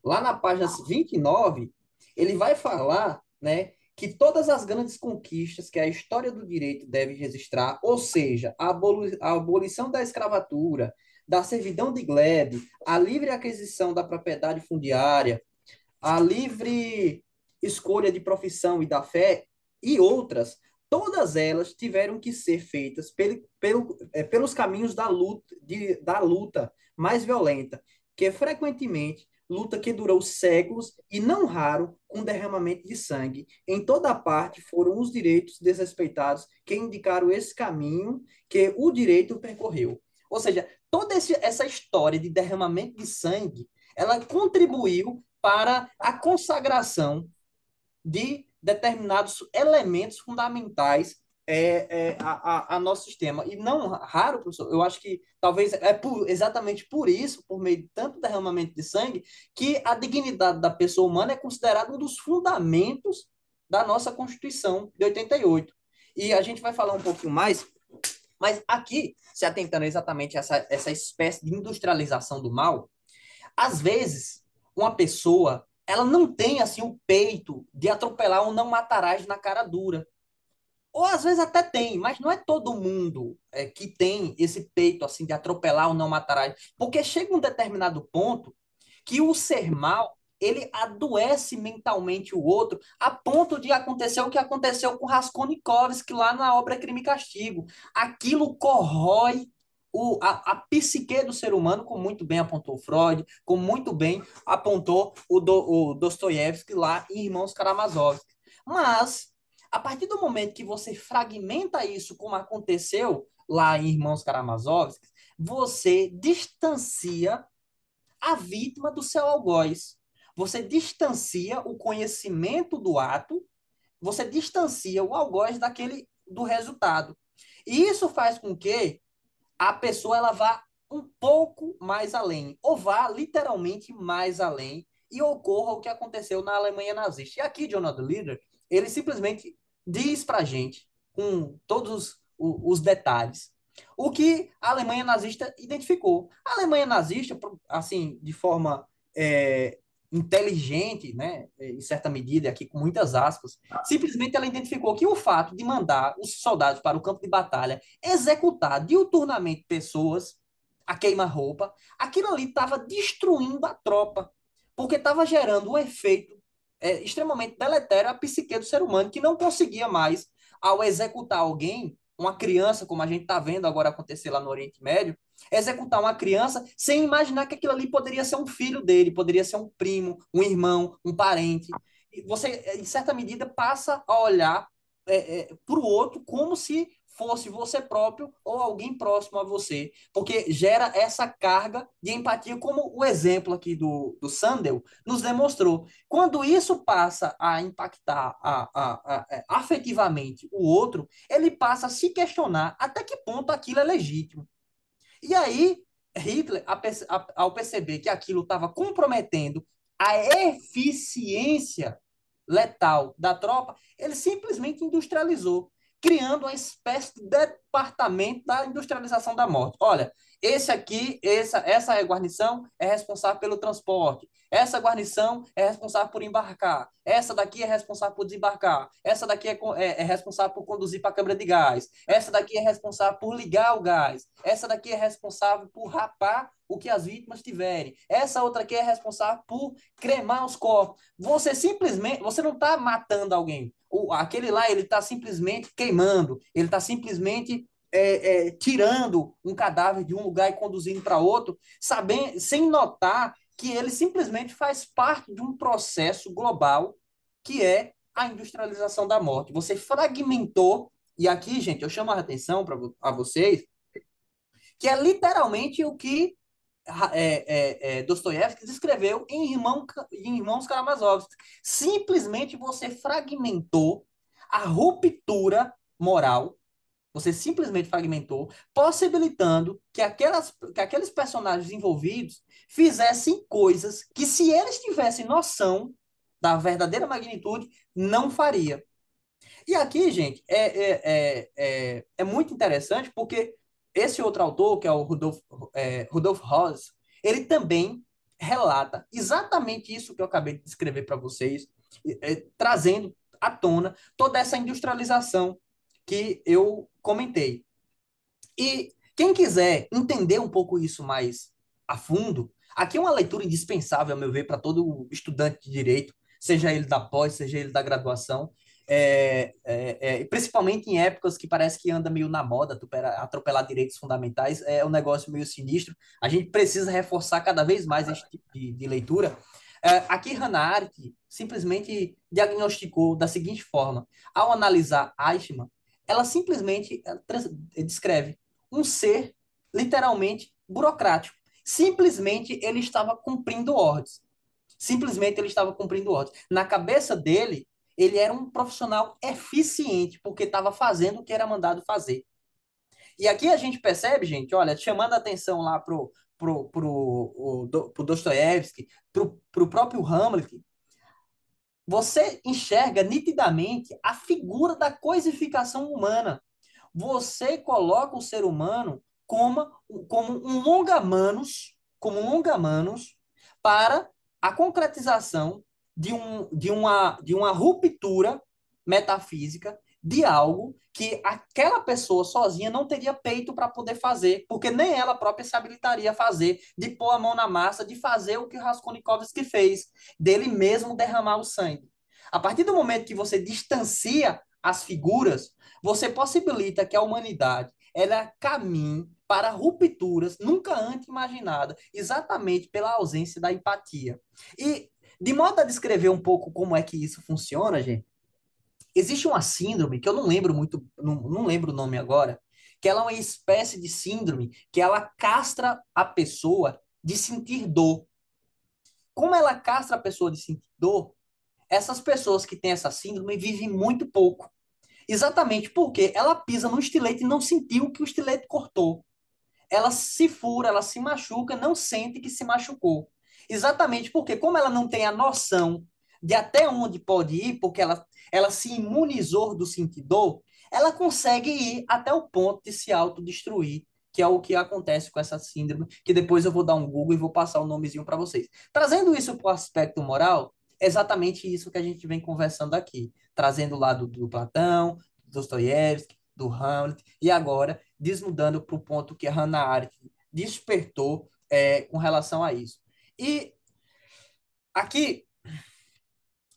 Speaker 2: Lá na página 29, ele vai falar, né, que todas as grandes conquistas que a história do direito deve registrar, ou seja, a abolição da escravatura, da servidão de glebe, a livre aquisição da propriedade fundiária, a livre escolha de profissão e da fé e outras, todas elas tiveram que ser feitas pelos caminhos da luta mais violenta, que frequentemente luta que durou séculos e não raro com derramamento de sangue. Em toda parte foram os direitos desrespeitados que indicaram esse caminho que o direito percorreu. Ou seja, essa história de derramamento de sangue, ela contribuiu para a consagração de determinados elementos fundamentais a nosso sistema. E não raro, professor, eu acho que talvez exatamente por isso, por meio de tanto derramamento de sangue, que a dignidade da pessoa humana é considerada um dos fundamentos da nossa Constituição de 88. E a gente vai falar um pouquinho mais, mas aqui, se atentando exatamente a essa espécie de industrialização do mal, às vezes, uma pessoa, ela não tem assim o peito de atropelar um não matarás na cara dura. Ou às vezes até tem, mas não é todo mundo que tem esse peito assim de atropelar o não matarás, porque chega um determinado ponto que o ser mal, ele adoece mentalmente o outro, a ponto de acontecer o que aconteceu com Raskolnikovski lá na obra Crime e Castigo. Aquilo corrói a psique do ser humano, como muito bem apontou Freud, como muito bem apontou o Dostoiévski lá em Irmãos Karamazov. Mas, a partir do momento que você fragmenta isso, como aconteceu lá em Irmãos Karamazov, você distancia a vítima do seu algoz. Você distancia o conhecimento do ato, você distancia o algoz do resultado. E isso faz com que a pessoa ela vá um pouco mais além, ou vá literalmente mais além, e ocorra o que aconteceu na Alemanha nazista. E aqui, Jonathan Lieder, ele simplesmente diz para a gente, com todos os detalhes, o que a Alemanha nazista identificou. A Alemanha nazista, assim, de forma inteligente, né, em certa medida, aqui com muitas aspas, simplesmente ela identificou que o fato de mandar os soldados para o campo de batalha executar diuturnamente pessoas a queima-roupa, aquilo ali estava destruindo a tropa, porque estava gerando um efeito extremamente deletério à psique do ser humano, que não conseguia mais, ao executar alguém, uma criança, como a gente está vendo agora acontecer lá no Oriente Médio, executar uma criança sem imaginar que aquilo ali poderia ser um filho dele, poderia ser um primo, um irmão, um parente. E você, em certa medida, passa a olhar para o outro como se fosse você próprio ou alguém próximo a você, porque gera essa carga de empatia, como o exemplo aqui do Sandel nos demonstrou. Quando isso passa a impactar afetivamente o outro, ele passa a se questionar até que ponto aquilo é legítimo. E aí, Hitler, ao perceber que aquilo estava comprometendo a eficiência letal da tropa, ele simplesmente industrializou, criando uma espécie departamento da industrialização da morte. Olha, esse aqui, essa guarnição é responsável pelo transporte. Essa guarnição é responsável por embarcar. Essa daqui é responsável por desembarcar. Essa daqui é responsável por conduzir para a câmara de gás. Essa daqui é responsável por ligar o gás. Essa daqui é responsável por rapar o que as vítimas tiverem. Essa outra aqui é responsável por cremar os corpos. Você simplesmente, você não está matando alguém. Aquele lá, ele está simplesmente queimando. Ele está simplesmente tirando um cadáver de um lugar e conduzindo para outro, sabendo, sem notar que ele simplesmente faz parte de um processo global que é a industrialização da morte. Você fragmentou, e aqui, gente, eu chamo a atenção para a vocês, que é literalmente o que Dostoiévski descreveu em Irmãos Karamazov. Simplesmente você fragmentou a ruptura moral, você simplesmente fragmentou, possibilitando que aqueles personagens envolvidos fizessem coisas que, se eles tivessem noção da verdadeira magnitude, não faria. E aqui, gente, é muito interessante porque esse outro autor, que é o Rudolf Hoss, ele também relata exatamente isso que eu acabei de descrever para vocês, trazendo à tona toda essa industrialização que eu comentei. E quem quiser entender um pouco isso mais a fundo, aqui é uma leitura indispensável, ao meu ver, para todo estudante de direito, seja ele da pós, seja ele da graduação, principalmente em épocas que parece que anda meio na moda, atropelar direitos fundamentais, é um negócio meio sinistro. A gente precisa reforçar cada vez mais esse tipo de leitura. Aqui, Hannah Arendt simplesmente diagnosticou da seguinte forma: ao analisar Eichmann, ela simplesmente descreve um ser literalmente burocrático. Simplesmente ele estava cumprindo ordens. Simplesmente ele estava cumprindo ordens. Na cabeça dele, ele era um profissional eficiente, porque estava fazendo o que era mandado fazer. E aqui a gente percebe, gente, olha, chamando a atenção lá pro Dostoiévski, pro próprio Hamlet, você enxerga nitidamente a figura da coisificação humana. Você coloca o ser humano como um longa-manos para a concretização de uma ruptura metafísica de algo que aquela pessoa sozinha não teria peito para poder fazer, porque nem ela própria se habilitaria a fazer, de pôr a mão na massa, de fazer o que Raskolnikovsky fez, dele mesmo derramar o sangue. A partir do momento que você distancia as figuras, você possibilita que a humanidade ela caminhe para rupturas nunca antes imaginadas, exatamente pela ausência da empatia. E, de modo a descrever um pouco como é que isso funciona, gente, existe uma síndrome que eu não lembro muito, não lembro o nome agora, que ela é uma espécie de síndrome que ela castra a pessoa de sentir dor. Como ela castra a pessoa de sentir dor, essas pessoas que têm essa síndrome vivem muito pouco. Exatamente porque ela pisa no estilete e não sentiu que o estilete cortou. Ela se fura, ela se machuca, não sente que se machucou. Exatamente porque, como ela não tem a noção de até onde pode ir, porque ela se imunizou do sentir dor, ela consegue ir até o ponto de se autodestruir, que é o que acontece com essa síndrome, que depois eu vou dar um Google e vou passar o nomezinho para vocês. Trazendo isso para o aspecto moral, é exatamente isso que a gente vem conversando aqui, trazendo o lado do Platão, do Dostoiévski, do Hamlet, e agora desmudando para o ponto que a Hannah Arendt despertou com relação a isso. E aqui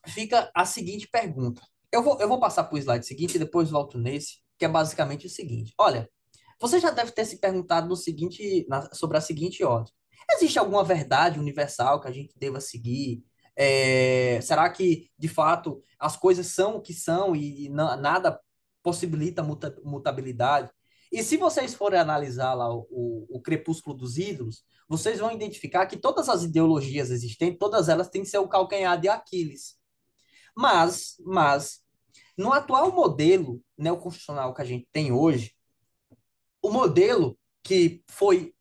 Speaker 2: fica a seguinte pergunta. Eu vou passar para o slide seguinte e depois volto nesse, que é basicamente o seguinte. Olha, você já deve ter se perguntado sobre a seguinte ordem. Existe alguma verdade universal que a gente deva seguir? Será que, de fato, as coisas são o que são e nada possibilita mutabilidade? E se vocês forem analisar lá o Crepúsculo dos Ídolos, vocês vão identificar que todas as ideologias existentes, todas elas têm que ser o calcanhar de Aquiles. Mas no atual modelo neoconstitucional que a gente tem hoje, o modelo que foi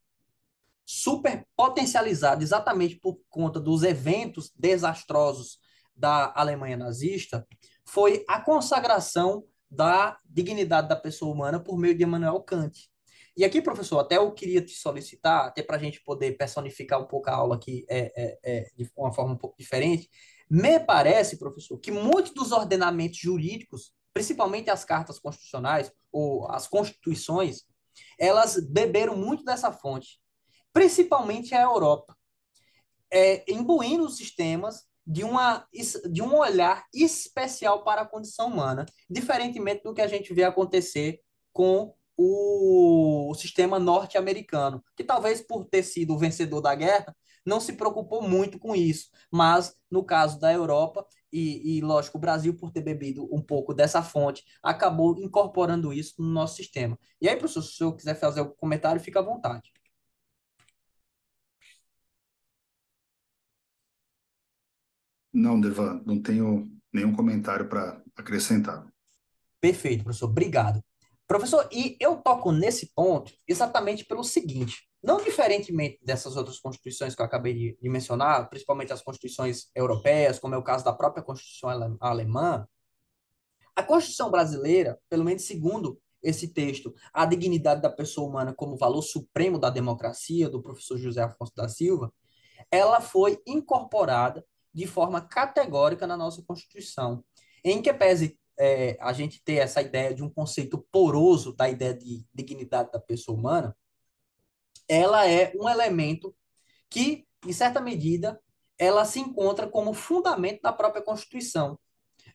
Speaker 2: super potencializado exatamente por conta dos eventos desastrosos da Alemanha nazista foi a consagração da dignidade da pessoa humana por meio de Immanuel Kant. E aqui, professor, até eu queria te solicitar, até para a gente poder personificar um pouco a aula aqui de uma forma um pouco diferente, me parece, professor, que muitos dos ordenamentos jurídicos, principalmente as cartas constitucionais ou as constituições, elas beberam muito dessa fonte, principalmente a Europa, imbuindo os sistemas de um olhar especial para a condição humana, diferentemente do que a gente vê acontecer com o sistema norte-americano, que talvez por ter sido o vencedor da guerra, não se preocupou muito com isso, mas no caso da Europa, lógico, o Brasil, por ter bebido um pouco dessa fonte, acabou incorporando isso no nosso sistema. E aí, professor, se o senhor quiser fazer algum comentário, fica à vontade.
Speaker 1: Não, Devan, não tenho nenhum comentário para acrescentar.
Speaker 2: Perfeito, professor. Obrigado. Professor, e eu toco nesse ponto exatamente pelo seguinte: não diferentemente dessas outras constituições que eu acabei de mencionar, principalmente as constituições europeias, como é o caso da própria Constituição alemã, a Constituição brasileira, pelo menos segundo esse texto, a dignidade da pessoa humana como valor supremo da democracia, do professor José Afonso da Silva, ela foi incorporada de forma categórica na nossa Constituição, em que pese a gente ter essa ideia de um conceito poroso da ideia de dignidade da pessoa humana, ela é um elemento que, em certa medida, ela se encontra como fundamento da própria Constituição.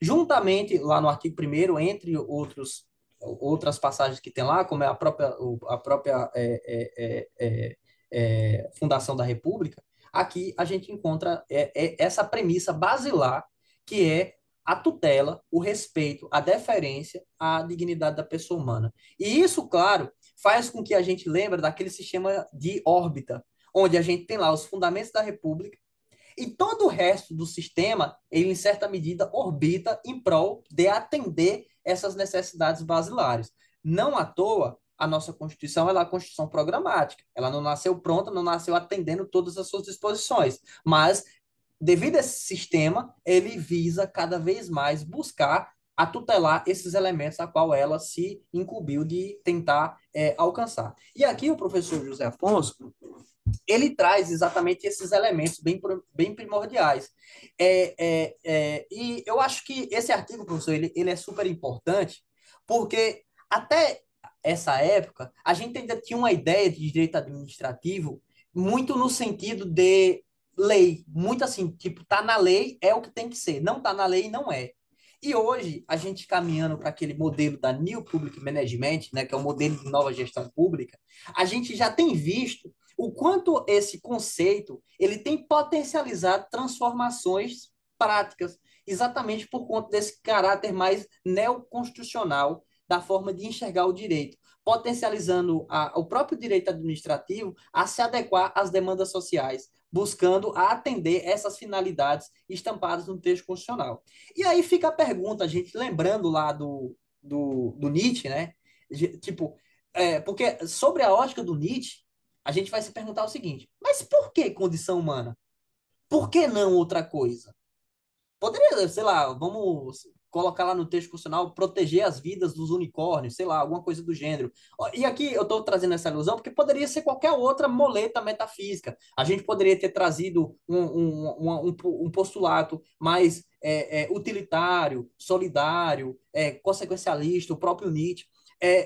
Speaker 2: Juntamente, lá no artigo 1º, entre outras passagens que tem lá, como é a própria Fundação da República, aqui a gente encontra essa premissa basilar, que é a tutela, o respeito, a deferência à dignidade da pessoa humana. E isso, claro, faz com que a gente lembre daquele sistema de órbita, onde a gente tem lá os fundamentos da República, e todo o resto do sistema, ele, em certa medida, orbita em prol de atender essas necessidades basilares. Não à toa, a nossa Constituição ela é uma Constituição programática. Ela não nasceu pronta, não nasceu atendendo todas as suas disposições. Mas, devido a esse sistema, ele visa cada vez mais buscar a tutelar esses elementos a qual ela se incumbiu de tentar alcançar. E aqui o professor José Afonso, ele traz exatamente esses elementos bem primordiais. E eu acho que esse artigo, professor, ele é super importante, porque até essa época, a gente ainda tinha uma ideia de direito administrativo muito no sentido de lei, muito assim, tipo, tá na lei, é o que tem que ser, não tá na lei, não é. E hoje, a gente caminhando para aquele modelo da New Public Management, né, que é o modelo de nova gestão pública, a gente já tem visto o quanto esse conceito ele tem potencializado transformações práticas, exatamente por conta desse caráter mais neoconstitucional da forma de enxergar o direito, potencializando o próprio direito administrativo a se adequar às demandas sociais, buscando atender essas finalidades estampadas no texto constitucional. E aí fica a pergunta, a gente lembrando lá do Nietzsche, né? Tipo, porque sobre a ótica do Nietzsche, a gente vai se perguntar o seguinte: mas por que condição humana? Por que não outra coisa? Poderia, sei lá, vamos colocar lá no texto constitucional, proteger as vidas dos unicórnios, sei lá, alguma coisa do gênero. E aqui eu estou trazendo essa ilusão porque poderia ser qualquer outra moleta metafísica. A gente poderia ter trazido um postulato mais utilitário, solidário, consequencialista, o próprio Nietzsche.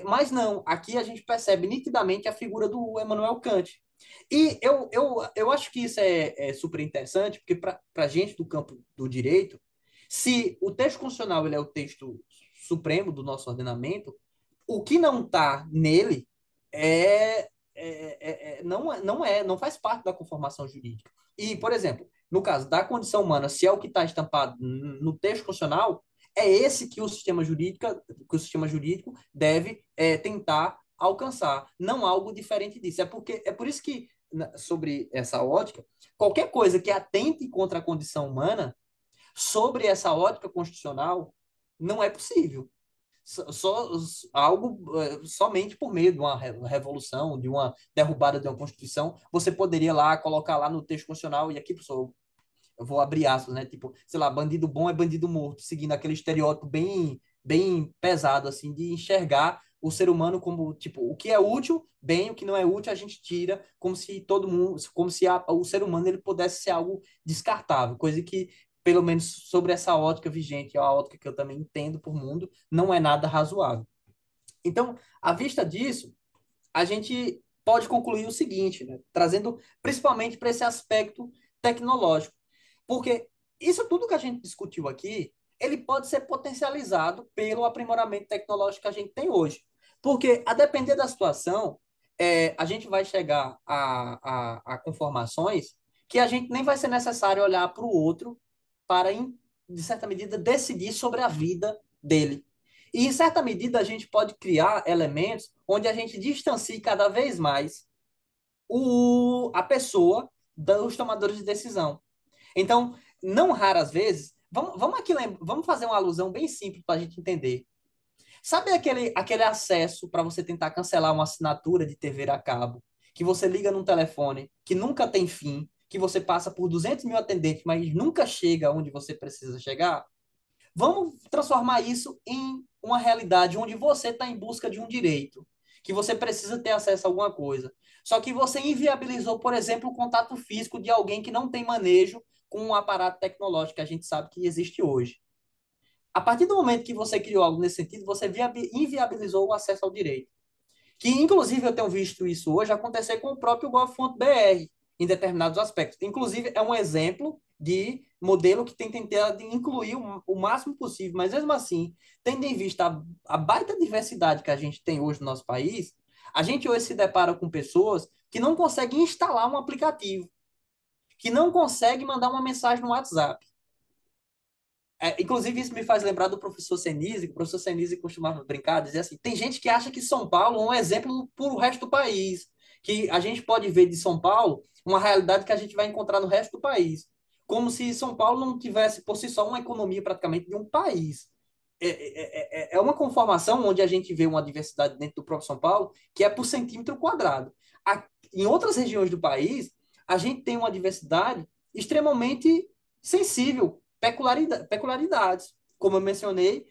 Speaker 2: Mas não, aqui a gente percebe nitidamente a figura do Emmanuel Kant. E eu acho que isso é super interessante, porque para a gente do campo do direito, se o texto constitucional ele é o texto supremo do nosso ordenamento, o que não está nele não faz parte da conformação jurídica. E, por exemplo, no caso da condição humana, se é o que está estampado no texto constitucional, é esse que o sistema jurídico deve tentar alcançar, não algo diferente disso. É por isso que, sobre essa ótica, qualquer coisa que atente contra a condição humana, sobre essa ótica constitucional, não é possível. Só algo somente por meio de uma revolução, de uma derrubada de uma constituição, você poderia lá colocar lá no texto constitucional, e aqui, professor, eu vou abrir aspas, né? Tipo, sei lá, bandido bom é bandido morto, seguindo aquele estereótipo bem bem pesado, assim, de enxergar o ser humano como, tipo, o que é útil, bem, o que não é útil, a gente tira, como se todo mundo, como se o ser humano ele pudesse ser algo descartável, coisa que, pelo menos sobre essa ótica vigente, é a ótica que eu também entendo por mundo, não é nada razoável. Então, à vista disso, a gente pode concluir o seguinte, né? Trazendo principalmente para esse aspecto tecnológico. Porque isso tudo que a gente discutiu aqui, ele pode ser potencializado pelo aprimoramento tecnológico que a gente tem hoje. Porque, a depender da situação, a gente vai chegar a conformações que a gente nem vai ser necessário olhar para o outro para, de certa medida, decidir sobre a vida dele. E, em certa medida, a gente pode criar elementos onde a gente distancie cada vez mais a pessoa dos tomadores de decisão. Então, não raras vezes, vamos aqui vamos fazer uma alusão bem simples para a gente entender. Sabe aquele acesso para você tentar cancelar uma assinatura de TV a cabo, que você liga num telefone que nunca tem fim, que você passa por 200 mil atendentes, mas nunca chega onde você precisa chegar? Vamos transformar isso em uma realidade onde você está em busca de um direito, que você precisa ter acesso a alguma coisa. Só que você inviabilizou, por exemplo, o contato físico de alguém que não tem manejo com um aparato tecnológico que a gente sabe que existe hoje. A partir do momento que você criou algo nesse sentido, você inviabilizou o acesso ao direito. Que, inclusive, eu tenho visto isso hoje acontecer com o próprio Gov.br, em determinados aspectos. Inclusive, é um exemplo de modelo que tem tentado incluir o máximo possível, mas mesmo assim, tendo em vista a baita diversidade que a gente tem hoje no nosso país, a gente hoje se depara com pessoas que não conseguem instalar um aplicativo, que não conseguem mandar uma mensagem no WhatsApp. Inclusive, isso me faz lembrar do professor Senise, que o professor Senise costumava brincar, dizer assim: tem gente que acha que São Paulo é um exemplo para o resto do país, que a gente pode ver de São Paulo uma realidade que a gente vai encontrar no resto do país, como se São Paulo não tivesse por si só uma economia praticamente de um país. É uma conformação onde a gente vê uma diversidade dentro do próprio São Paulo que é por centímetro quadrado. Em outras regiões do país, a gente tem uma diversidade extremamente sensível, peculiaridades, como eu mencionei,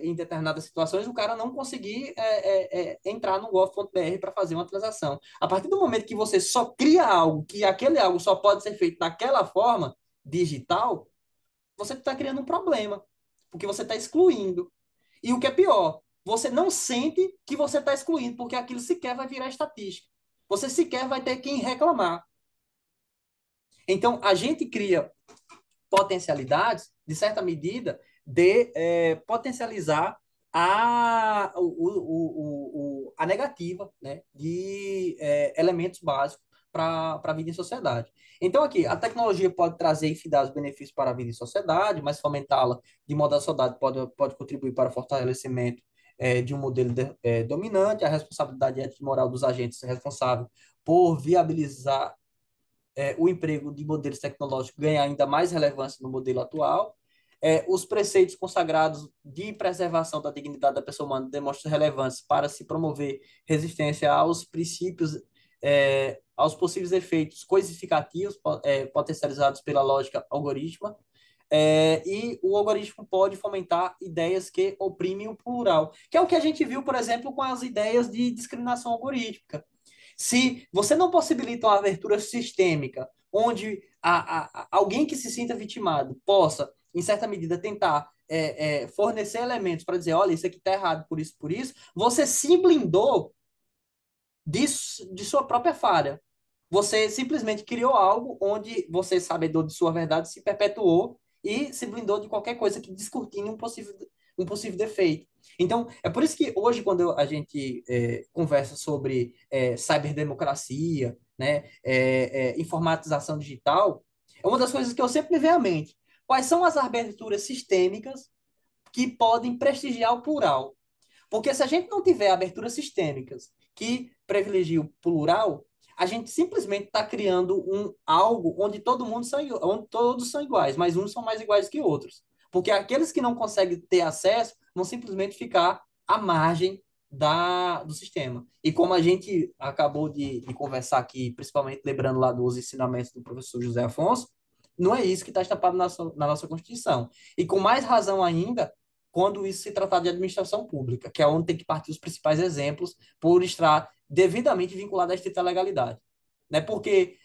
Speaker 2: em determinadas situações o cara não conseguir entrar no gov.br para fazer uma transação. A partir do momento que você só cria algo, que aquele algo só pode ser feito daquela forma digital, você está criando um problema, porque você está excluindo. E o que é pior, você não sente que você está excluindo, porque aquilo sequer vai virar estatística. Você sequer vai ter quem reclamar. Então, a gente cria potencialidades, de certa medida, de potencializar a negativa, né, de elementos básicos para a vida em sociedade. Então, aqui, a tecnologia pode trazer infinidades benefícios para a vida em sociedade, mas fomentá-la de modo a sociedade pode contribuir para o fortalecimento de um modelo dominante, a responsabilidade ética e moral dos agentes responsáveis por viabilizar o emprego de modelos tecnológicos ganha ainda mais relevância no modelo atual. Os preceitos consagrados de preservação da dignidade da pessoa humana demonstram relevância para se promover resistência aos princípios, aos possíveis efeitos coisificativos potencializados pela lógica algorítmica. E o algoritmo pode fomentar ideias que oprimem o plural, que é o que a gente viu, por exemplo, com as ideias de discriminação algorítmica. Se você não possibilita uma abertura sistêmica, onde alguém que se sinta vitimado possa, em certa medida, tentar fornecer elementos para dizer, olha, isso aqui está errado por isso, você se blindou de sua própria falha. Você simplesmente criou algo onde você, sabedor de sua verdade, se perpetuou e se blindou de qualquer coisa que descortine um possível defeito. Então, é por isso que hoje, quando a gente conversa sobre ciberdemocracia, né, informatização digital, é uma das coisas que eu sempre me venho à mente. Quais são as aberturas sistêmicas que podem prestigiar o plural? Porque se a gente não tiver aberturas sistêmicas que privilegiem o plural, a gente simplesmente está criando algo onde onde todos são iguais, mas uns são mais iguais que outros. Porque aqueles que não conseguem ter acesso vão simplesmente ficar à margem do sistema. E como a gente acabou de conversar aqui, principalmente lembrando lá dos ensinamentos do professor José Afonso, não é isso que está estampado na nossa Constituição. E com mais razão ainda, quando isso se tratar de administração pública, que é onde tem que partir os principais exemplos por estar devidamente vinculado à estrita legalidade. Né? Porque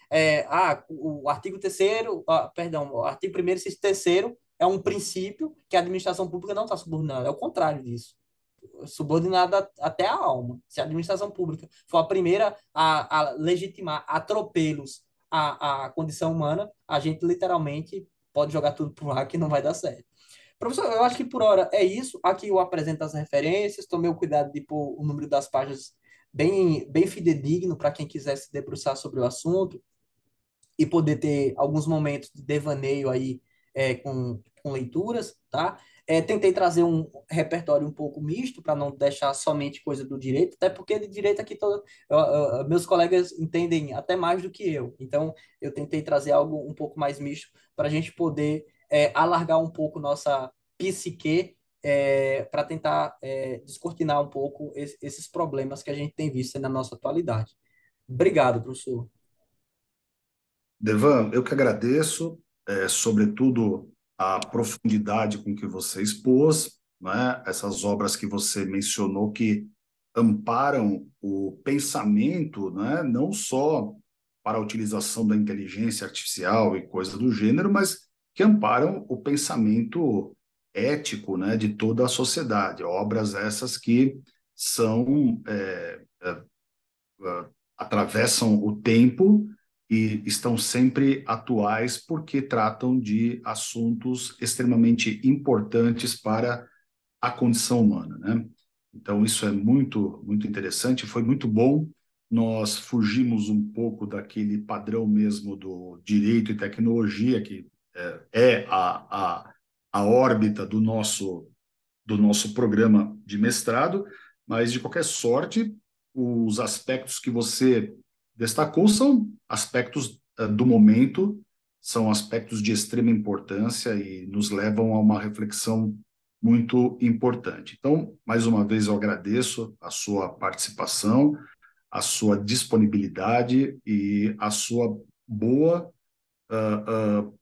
Speaker 2: o artigo terceiro, perdão, o artigo 1º, inciso 3º é um princípio que a administração pública não está subordinada, é o contrário disso, subordinada até a alma. Se a administração pública for a primeira a legitimar atropelos à condição humana, a gente literalmente pode jogar tudo para lá que não vai dar certo. Professor, eu acho que por hora é isso. Aqui eu apresento as referências, tomei o cuidado de pôr o número das páginas bem fidedigno para quem quiser se debruçar sobre o assunto e poder ter alguns momentos de devaneio aí com leituras, tá? Tentei trazer um repertório um pouco misto para não deixar somente coisa do direito, até porque de direito aqui meus colegas entendem até mais do que eu. Então, eu tentei trazer algo um pouco mais misto para a gente poder alargar um pouco nossa psique para tentar descortinar um pouco esses problemas que a gente tem visto na nossa atualidade. Obrigado, professor.
Speaker 1: Devan, eu que agradeço, sobretudo a profundidade com que você expôs, né? Essas obras que você mencionou que amparam o pensamento, né? Não só para a utilização da inteligência artificial e coisas do gênero, mas que amparam o pensamento ético, né? De toda a sociedade. Obras essas que são atravessam o tempo e estão sempre atuais porque tratam de assuntos extremamente importantes para a condição humana, né? Então isso é muito interessante, foi muito bom. Nós fugimos um pouco daquele padrão mesmo do direito e tecnologia que a órbita do nosso programa de mestrado, mas de qualquer sorte, os aspectos que você destacou são aspectos do momento, são aspectos de extrema importância e nos levam a uma reflexão muito importante. Então, mais uma vez, eu agradeço a sua participação, a sua disponibilidade e a sua boa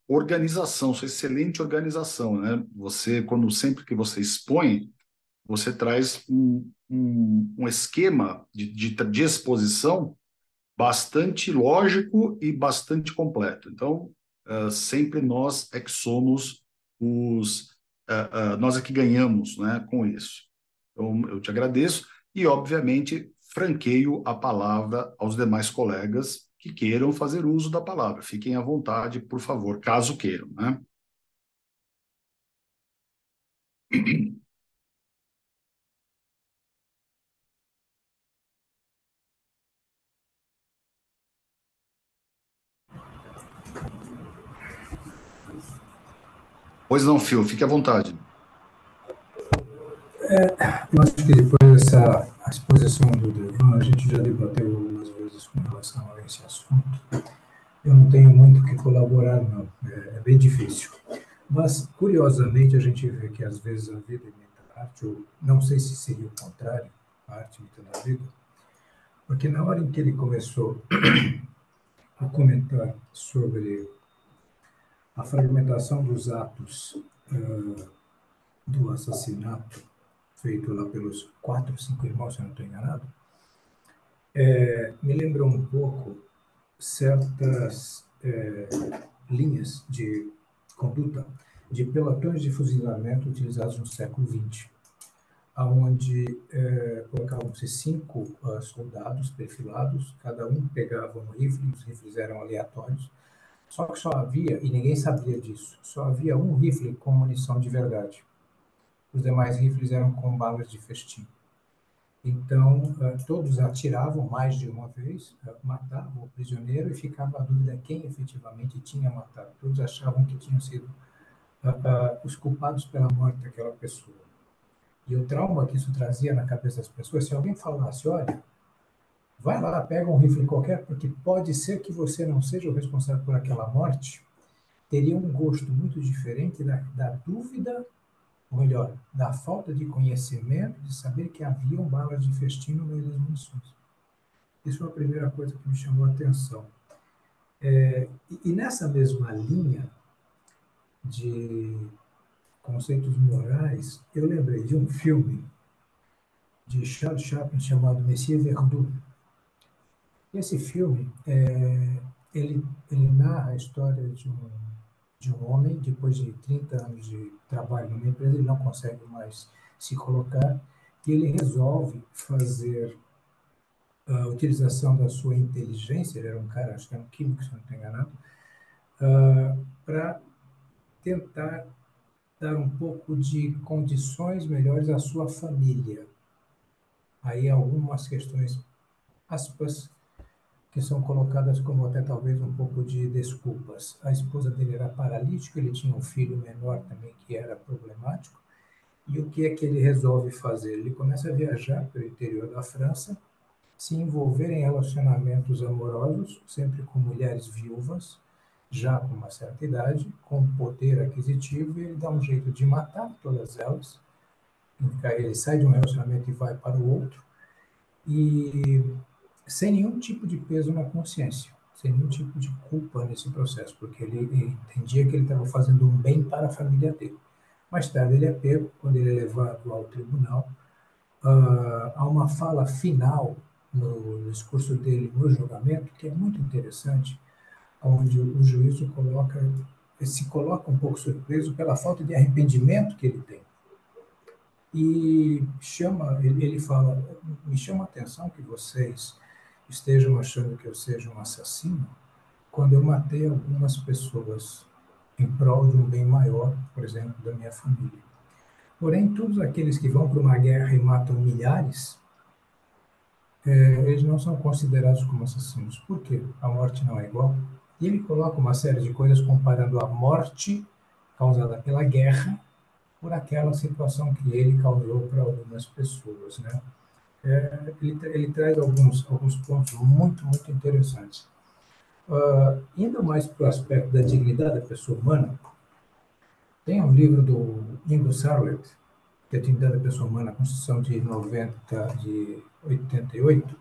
Speaker 1: organização, sua excelente organização, né? Você, quando sempre que você expõe, você traz um esquema de exposição bastante lógico e bastante completo. Então, sempre nós é que somos nós é que ganhamos, né, com isso. Então, eu te agradeço e, obviamente, franqueio a palavra aos demais colegas que queiram fazer uso da palavra. Fiquem à vontade, por favor, caso queiram, né? Pois não, Phil, fique à vontade.
Speaker 3: Eu acho que depois dessa exposição do Devan, a gente já debateu algumas vezes com relação a esse assunto. Eu não tenho muito o que colaborar, não. É bem difícil. Mas, curiosamente, a gente vê que às vezes a vida imita a arte, ou não sei se seria o contrário, a arte imitando a vida, porque na hora em que ele começou a comentar sobre a fragmentação dos atos do assassinato feito lá pelos 4, 5 irmãos, se eu não estou enganado, me lembrou um pouco certas linhas de conduta de pelotões de fuzilamento utilizados no século XX, onde colocavam-se 5 soldados perfilados, cada um pegava um rifle, os rifles eram aleatórios, só que só havia, e ninguém sabia disso, só havia um rifle com munição de verdade. Os demais rifles eram com balas de festim. Então, todos atiravam mais de uma vez, matavam o prisioneiro e ficava a dúvida quem efetivamente tinha matado. Todos achavam que tinham sido os culpados pela morte daquela pessoa. E o trauma que isso trazia na cabeça das pessoas, se alguém falasse, olha, vai lá, pega um rifle qualquer, porque pode ser que você não seja o responsável por aquela morte, teria um gosto muito diferente da dúvida, ou melhor, da falta de conhecimento, de saber que haviam balas de festim no meio das munições. Isso foi a primeira coisa que me chamou a atenção. E nessa mesma linha, de conceitos morais, eu lembrei de um filme de Charles Chaplin chamado Monsieur Verdoux. Esse filme, ele narra a história de um homem, depois de 30 anos de trabalho numa empresa, ele não consegue mais se colocar, e ele resolve fazer a utilização da sua inteligência, ele era um cara, acho que era um químico, se não estou enganado, para tentar dar um pouco de condições melhores à sua família. Aí algumas questões, aspas, que são colocadas como até talvez um pouco de desculpas. A esposa dele era paralítica, ele tinha um filho menor também que era problemático. E o que é que ele resolve fazer? Ele começa a viajar pelo interior da França, se envolver em relacionamentos amorosos, sempre com mulheres viúvas, já com uma certa idade, com poder aquisitivo, e ele dá um jeito de matar todas elas. Ele sai de um relacionamento e vai para o outro, e sem nenhum tipo de peso na consciência, sem nenhum tipo de culpa nesse processo, porque ele entendia que ele estava fazendo um bem para a família dele. Mais tarde ele é pego, quando ele é levado ao tribunal, há uma fala final no discurso dele no julgamento, que é muito interessante, onde o juiz se coloca um pouco surpreso pela falta de arrependimento que ele tem. E ele fala, me chama a atenção que vocês estejam achando que eu seja um assassino, quando eu matei algumas pessoas em prol de um bem maior, por exemplo, da minha família. Porém, todos aqueles que vão para uma guerra e matam milhares, eles não são considerados como assassinos. Por quê? A morte não é igual. E ele coloca uma série de coisas comparando a morte causada pela guerra por aquela situação que ele causou para algumas pessoas, né? Ele traz alguns pontos muito, muito interessantes. Indo mais para o aspecto da dignidade da pessoa humana, tem um livro do Ingo Sarlet, que é a Dignidade da Pessoa Humana, a Constituição de 88.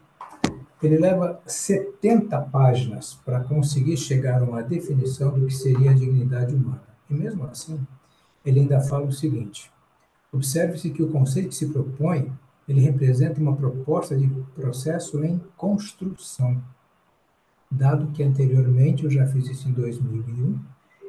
Speaker 3: Ele leva 70 páginas para conseguir chegar a uma definição do que seria a dignidade humana. E mesmo assim, ele ainda fala o seguinte: observe-se que o conceito que se propõe, ele representa uma proposta de processo em construção, dado que anteriormente eu já fiz isso em 2001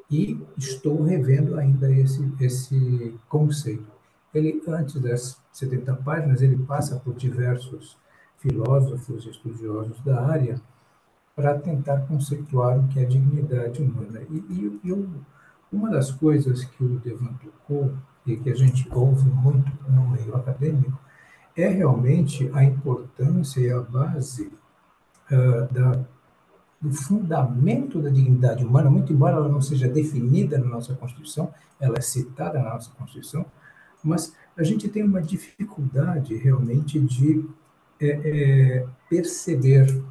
Speaker 3: e estou revendo ainda esse conceito. Ele, antes das 70 páginas, ele passa por diversos filósofos, estudiosos da área, para tentar conceituar o que é dignidade humana. Uma das coisas que o Devan tocou, e que a gente ouve muito no meio acadêmico, é realmente a importância e a base do fundamento da dignidade humana, muito embora ela não seja definida na nossa Constituição, ela é citada na nossa Constituição, mas a gente tem uma dificuldade realmente de perceber,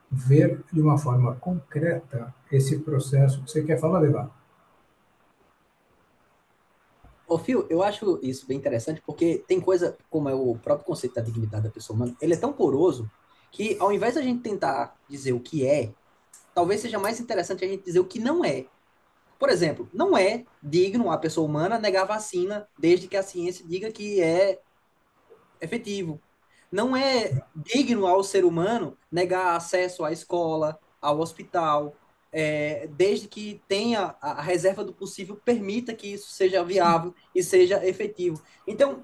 Speaker 3: ver de uma forma concreta esse processo. Você quer falar, Levar?
Speaker 2: Ô, Fio, eu acho isso bem interessante porque tem coisa, como é o próprio conceito da dignidade da pessoa humana, ele é tão poroso que ao invés da gente tentar dizer o que é, talvez seja mais interessante a gente dizer o que não é. Por exemplo, não é digno a pessoa humana negar vacina desde que a ciência diga que é efetivo. Não é digno ao ser humano negar acesso à escola, ao hospital, desde que tenha a reserva do possível permita que isso seja viável e seja efetivo. Então,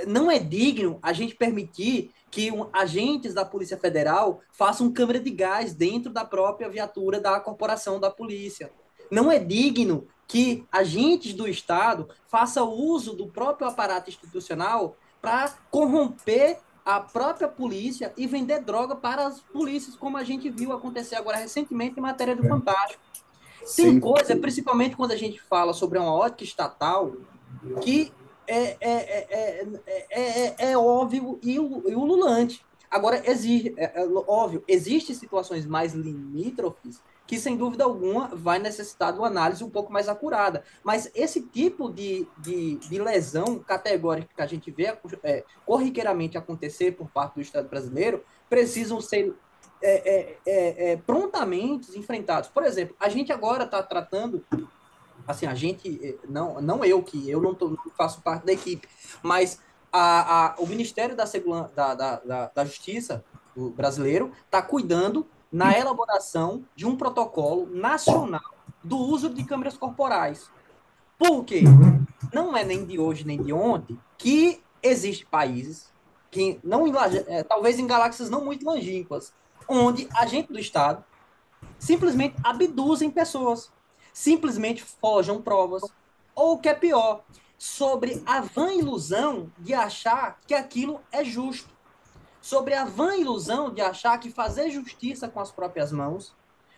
Speaker 2: não é digno a gente permitir que agentes da Polícia Federal façam câmara de gás dentro da própria viatura da corporação da polícia. Não é digno que agentes do Estado façam uso do próprio aparato institucional para corromper a própria polícia e vender droga para as polícias, como a gente viu acontecer agora recentemente em matéria do Fantástico. Tem
Speaker 1: Sim.
Speaker 2: coisa, principalmente quando a gente fala sobre uma ótica estatal, que é óbvio e ululante. Agora, óbvio, existem situações mais limítrofes que, sem dúvida alguma, vai necessitar de uma análise um pouco mais acurada. Mas esse tipo de lesão categórica que a gente vê corriqueiramente acontecer por parte do Estado brasileiro precisam ser prontamente enfrentados. Por exemplo, a gente agora está tratando assim, a gente, não eu, que eu não faço parte da equipe, mas o Ministério da Justiça o brasileiro está cuidando na elaboração de um protocolo nacional do uso de câmeras corporais. Por quê?
Speaker 3: Uhum.
Speaker 2: Não é nem de hoje nem de ontem que existem países que não talvez em galáxias não muito longínquas, onde agentes do Estado simplesmente abduzem pessoas, simplesmente forjam provas, ou o que é pior, sobre a vã ilusão de achar que aquilo é justo, sobre a vã ilusão de achar que fazer justiça com as próprias mãos,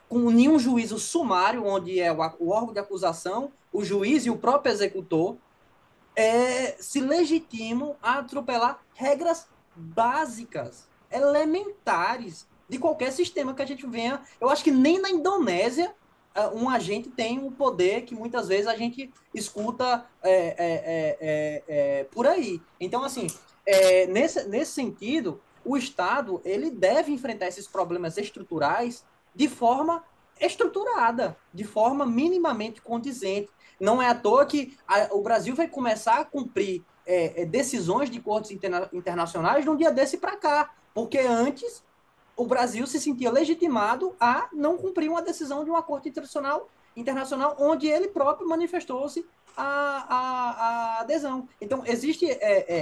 Speaker 2: com nenhum juízo sumário, onde é o órgão de acusação, o juiz e o próprio executor, se legitimam a atropelar regras básicas, elementares de qualquer sistema que a gente venha. Eu acho que nem na Indonésia um agente tem o poder que muitas vezes a gente escuta por aí. Então, assim, nesse sentido, o Estado ele deve enfrentar esses problemas estruturais de forma estruturada, de forma minimamente condizente. Não é à toa que o Brasil vai começar a cumprir decisões de cortes internacionais de um dia desse para cá, porque antes o Brasil se sentia legitimado a não cumprir uma decisão de uma corte internacional onde ele próprio manifestou-se a adesão. Então, existem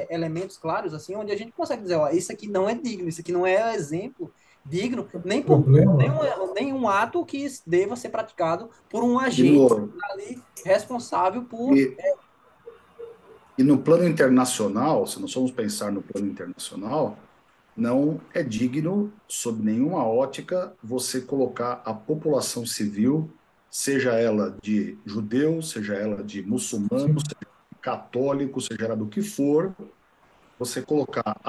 Speaker 2: elementos claros assim onde a gente consegue dizer, ó, isso aqui não é digno, isso aqui não é exemplo digno, nem
Speaker 3: O
Speaker 2: por
Speaker 3: problema,
Speaker 2: nenhum ato que deva ser praticado por um
Speaker 1: E no,
Speaker 2: agente ali responsável por.
Speaker 1: e, e no plano internacional, se nós formos pensar no plano internacional, não é digno, sob nenhuma ótica, você colocar a população civil, seja ela de judeu, seja ela de muçulmano,
Speaker 3: sim,
Speaker 1: seja católico, seja ela do que for, você colocar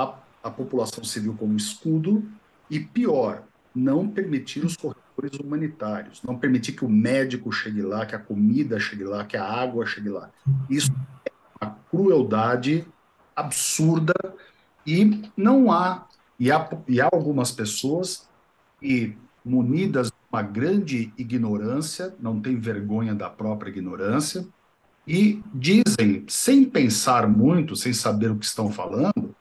Speaker 1: a população civil como escudo e, pior, não permitir os corredores humanitários, não permitir que o médico chegue lá, que a comida chegue lá, que a água chegue lá. Isso é uma crueldade absurda e não há, e há algumas pessoas que, munidas de uma grande ignorância, não têm vergonha da própria ignorância, e dizem, sem pensar muito, sem saber o que estão falando,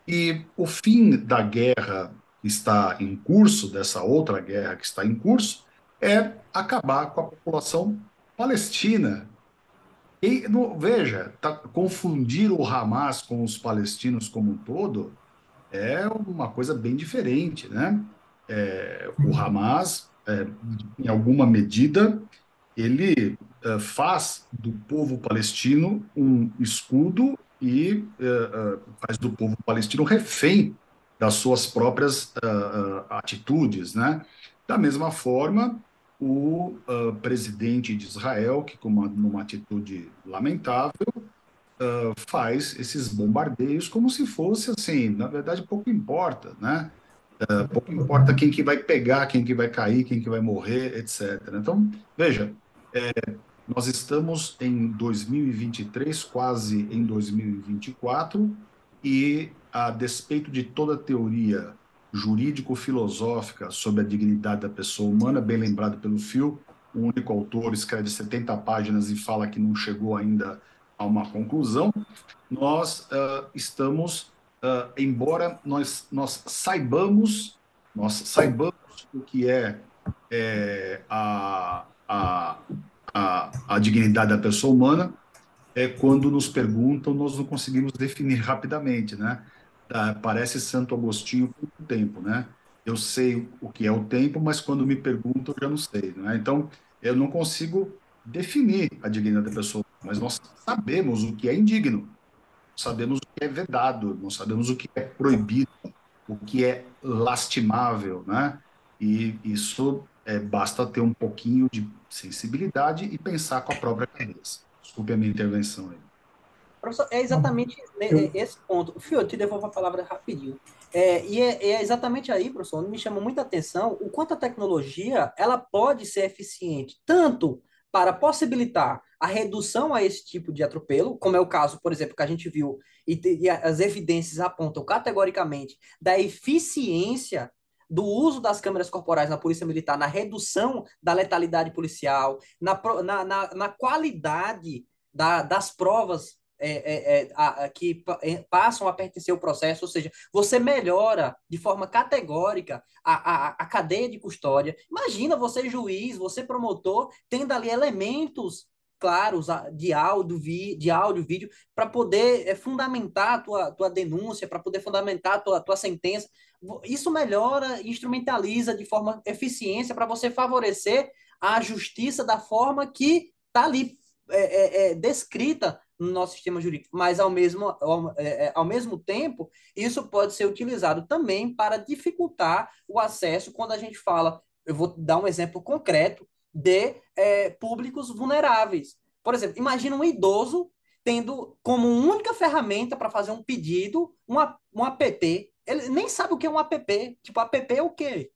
Speaker 1: e o fim da guerra que está em curso, dessa outra guerra que está em curso, é acabar com a população palestina. E veja, confundir o Hamas com os palestinos como um todo é uma coisa bem diferente, né? O Hamas, em alguma medida, ele faz do povo palestino um escudo e faz do povo palestino refém das suas próprias atitudes, né? Da mesma forma, o presidente de Israel, que com numa atitude lamentável, faz esses bombardeios como se fosse assim, na verdade pouco importa, né? Pouco importa quem que vai pegar, quem que vai cair, quem que vai morrer, etc. Então, veja, nós estamos em 2023, quase em 2024, e a despeito de toda a teoria jurídico-filosófica sobre a dignidade da pessoa humana, bem lembrado pelo Phil, o único autor escreve 70 páginas e fala que não chegou ainda a uma conclusão, nós estamos, embora nós saibamos o que a dignidade da pessoa humana, quando nos perguntam, nós não conseguimos definir rapidamente, né? Parece Santo Agostinho com o tempo, né? Eu sei o que é o tempo, mas quando me perguntam, eu já não sei, né? Então, eu não consigo definir a dignidade da pessoa, mas nós sabemos o que é indigno, sabemos o que é vedado, não sabemos o que é proibido, o que é lastimável, né? E isso basta ter um pouquinho de sensibilidade e pensar com a própria cabeça. Desculpe a minha intervenção aí.
Speaker 2: Professor, é
Speaker 3: não,
Speaker 2: exatamente
Speaker 3: eu,
Speaker 2: esse ponto. Fio, eu te devolvo a palavra rapidinho. É exatamente aí, professor, onde me chama muita atenção o quanto a tecnologia ela pode ser eficiente, tanto para possibilitar a redução a esse tipo de atropelo, como é o caso, por exemplo, que a gente viu, e as evidências apontam categoricamente da eficiência do uso das câmeras corporais na Polícia Militar, na redução da letalidade policial, na qualidade das provas que passam a pertencer ao processo, ou seja, você melhora de forma categórica a cadeia de custódia. Imagina você, juiz, você, promotor, tendo ali elementos claros de áudio, vídeo, para poder fundamentar a tua denúncia, para poder fundamentar a tua sentença. Isso melhora e instrumentaliza de forma eficiência para você favorecer a justiça da forma que está ali descrita no nosso sistema jurídico, mas ao mesmo tempo, isso pode ser utilizado também para dificultar o acesso quando a gente fala, eu vou dar um exemplo concreto de públicos vulneráveis. Por exemplo, imagina um idoso tendo como única ferramenta para fazer um pedido um app. Ele nem sabe o que é um app. Tipo, app é o quê?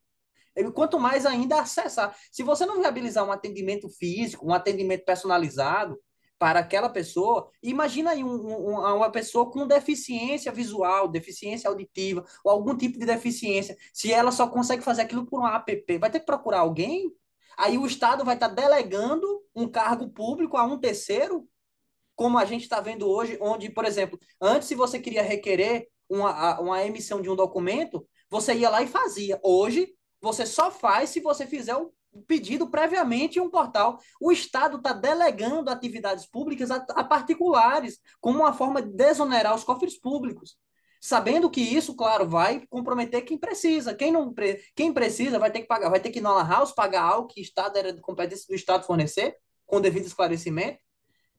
Speaker 2: Quanto mais ainda acessar. Se você não viabilizar um atendimento físico, um atendimento personalizado para aquela pessoa, imagina aí uma pessoa com deficiência visual, deficiência auditiva, ou algum tipo de deficiência. Se ela só consegue fazer aquilo por um app, vai ter que procurar alguém? Aí o Estado vai estar delegando um cargo público a um terceiro, como a gente está vendo hoje, onde, por exemplo, antes, se você queria requerer uma emissão de um documento, você ia lá e fazia. Hoje, você só faz se você fizer o pedido previamente em um portal. O Estado está delegando atividades públicas a particulares, como uma forma de desonerar os cofres públicos. Sabendo que isso, claro, vai comprometer quem precisa. Quem precisa vai ter que pagar, vai ter que ir na Lan House pagar algo que o Estado era de competência do Estado fornecer, com devido esclarecimento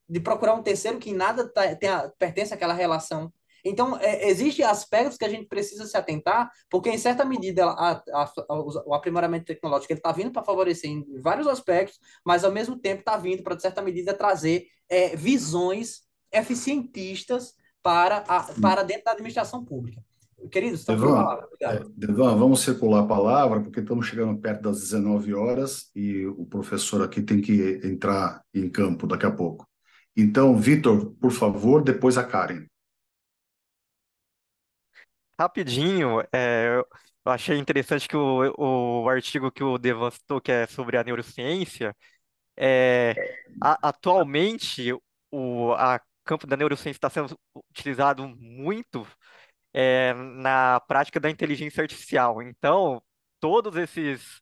Speaker 2: de procurar um terceiro que nada pertence àquela relação. Então, existem aspectos que a gente precisa se atentar, porque, em certa medida, o aprimoramento tecnológico está vindo para favorecer em vários aspectos, mas, ao mesmo tempo, está vindo para, de certa medida, trazer visões eficientistas para dentro da administração pública. Queridos, estão com a
Speaker 1: Devan,
Speaker 2: palavra. Obrigado.
Speaker 1: Devan, vamos circular a palavra, porque estamos chegando perto das 19 horas e o professor aqui tem que entrar em campo daqui a pouco. Então, Vitor, por favor, depois a Karen.
Speaker 4: Rapidinho, eu achei interessante que o artigo que o Devan citou, que é sobre a neurociência, é, atualmente a campo da neurociência está sendo utilizado muito na prática da inteligência artificial. Então, todos esses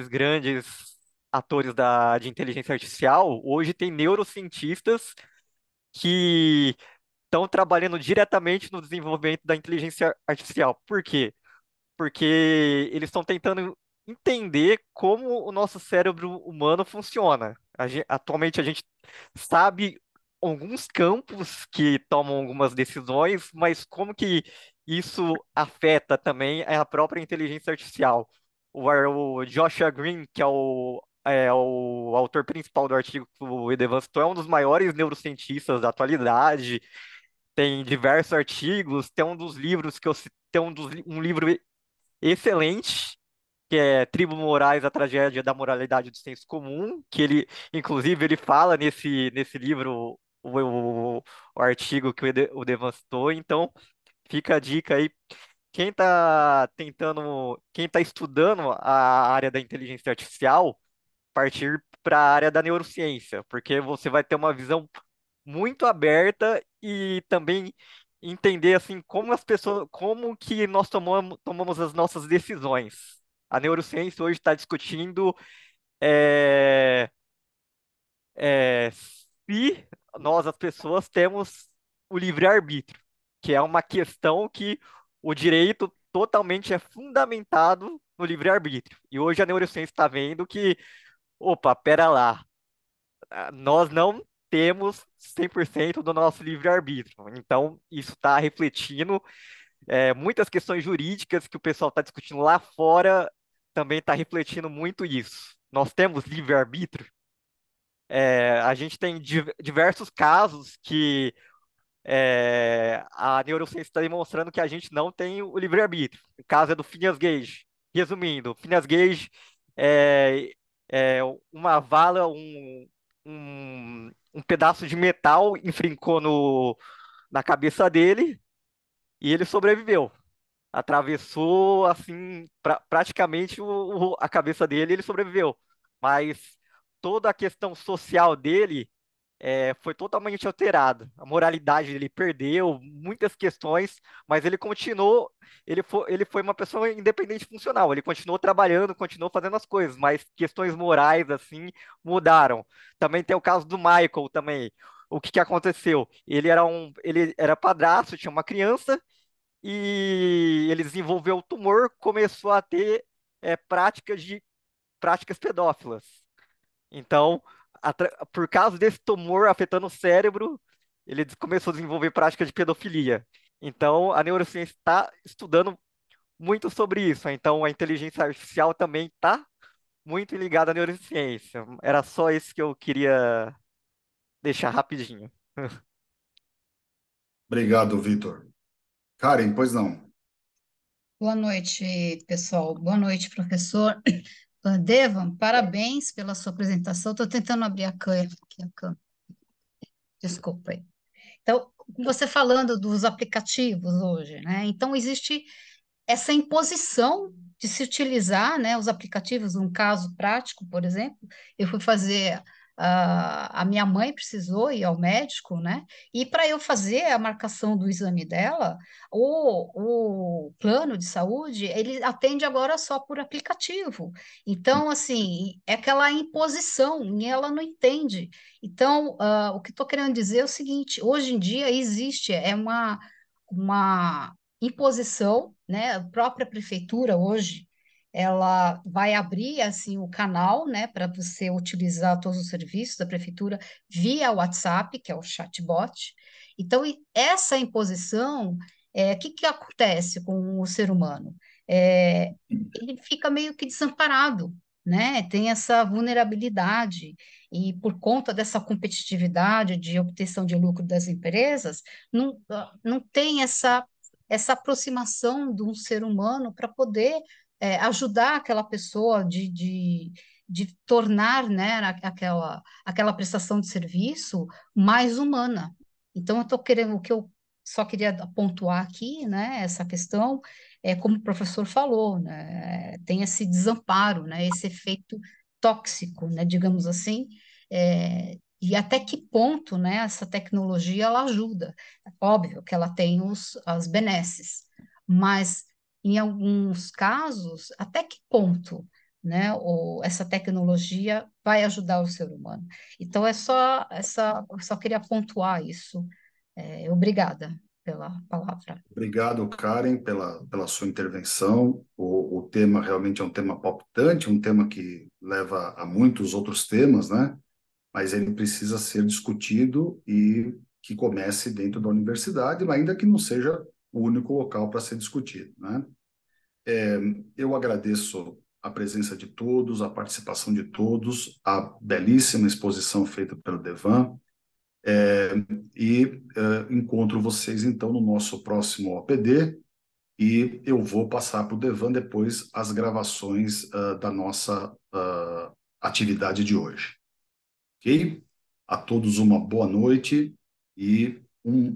Speaker 4: grandes atores de inteligência artificial hoje têm neurocientistas que estão trabalhando diretamente no desenvolvimento da inteligência artificial. Por quê? Porque eles estão tentando entender como o nosso cérebro humano funciona. Atualmente a gente sabe alguns campos que tomam algumas decisões, mas como que isso afeta também a própria inteligência artificial. O Joshua Green, que é o autor principal do artigo que o Edevan citou, é um dos maiores neurocientistas da atualidade, tem diversos artigos, tem um dos livros que eu citei, um livro excelente, que é Tribo Morais, a Tragédia da Moralidade do Senso Comum, que inclusive, ele fala nesse livro, o artigo que o Devan citou. Então, fica a dica aí. Quem está estudando a área da inteligência artificial, partir para a área da neurociência, porque você vai ter uma visão muito aberta e também entender assim como que nós tomamos as nossas decisões. A neurociência hoje está discutindo é, se nós, as pessoas, temos o livre-arbítrio, que é uma questão que o direito totalmente é fundamentado no livre-arbítrio. E hoje a neurociência está vendo que, opa, pera lá, nós não temos 100% do nosso livre-arbítrio. Então, isso está refletindo muitas questões jurídicas que o pessoal está discutindo lá fora, também está refletindo muito isso. Nós temos livre-arbítrio. A gente tem diversos casos que a neurociência está demonstrando que a gente não tem o livre-arbítrio. O caso é do Phineas Gage. Resumindo, Phineas Gage é, é uma vala, um pedaço de metal enfincou na cabeça dele e ele sobreviveu. atravessou assim praticamente a cabeça dele, e ele sobreviveu. Mas toda a questão social dele foi totalmente alterada. A moralidade dele perdeu muitas questões, mas ele continuou. Ele foi uma pessoa independente funcional. Ele continuou trabalhando, continuou fazendo as coisas, mas questões morais assim mudaram. Também tem o caso do Michael também. O que que aconteceu? Ele era padrasto, tinha uma criança e ele desenvolveu o tumor, começou a ter práticas pedófilas. Então, por causa desse tumor afetando o cérebro, ele começou a desenvolver prática de pedofilia. Então, a neurociência está estudando muito sobre isso. Então, a inteligência artificial também está muito ligada à neurociência. Era só isso que eu queria deixar rapidinho.
Speaker 1: Obrigado, Vitor. Karen, pois não.
Speaker 5: Boa noite, pessoal. Boa noite, professor. Devan, parabéns pela sua apresentação. Estou tentando abrir aqui a câmera. Desculpa aí. Então, você falando dos aplicativos hoje, né? Então, existe essa imposição de se utilizar, né, os aplicativos, um caso prático, por exemplo, eu fui fazer, a minha mãe precisou ir ao médico, né, e para eu fazer a marcação do exame dela, o plano de saúde, ele atende agora só por aplicativo. Então, assim, é aquela imposição, e ela não entende. Então, o que estou querendo dizer é o seguinte, hoje em dia existe, uma imposição, né? A própria prefeitura hoje ela vai abrir assim o canal, né, para você utilizar todos os serviços da prefeitura via WhatsApp, que é o chatbot. Então, essa imposição, o que que acontece com o ser humano? Ele fica meio que desamparado, né? Tem essa vulnerabilidade e por conta dessa competitividade de obtenção de lucro das empresas, não tem essa aproximação de um ser humano para poder ajudar aquela pessoa de tornar, né, aquela prestação de serviço mais humana. Então, eu estou querendo, o que eu só queria pontuar aqui, né, essa questão, como o professor falou, né, tem esse desamparo, né, esse efeito tóxico, né, digamos assim, e até que ponto, né, essa tecnologia ela ajuda. É óbvio que ela tem as benesses, mas em alguns casos, até que ponto, né, essa tecnologia vai ajudar o ser humano? Então, eu só queria pontuar isso. Obrigada pela palavra.
Speaker 1: Obrigado, Karen, pela sua intervenção. O tema realmente é um tema palpitante, um tema que leva a muitos outros temas, né? Mas ele precisa ser discutido e que comece dentro da universidade, mas ainda que não seja o único local para ser discutido, né? Eu agradeço a presença de todos, a participação de todos, a belíssima exposição feita pelo Devan, encontro vocês então no nosso próximo OPD e eu vou passar para o Devan depois as gravações da nossa atividade de hoje. Ok? A todos uma boa noite e um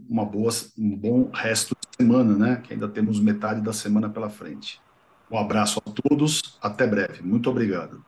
Speaker 1: bom resto de semana, né? Que ainda temos metade da semana pela frente. Um abraço a todos, até breve. Muito obrigado.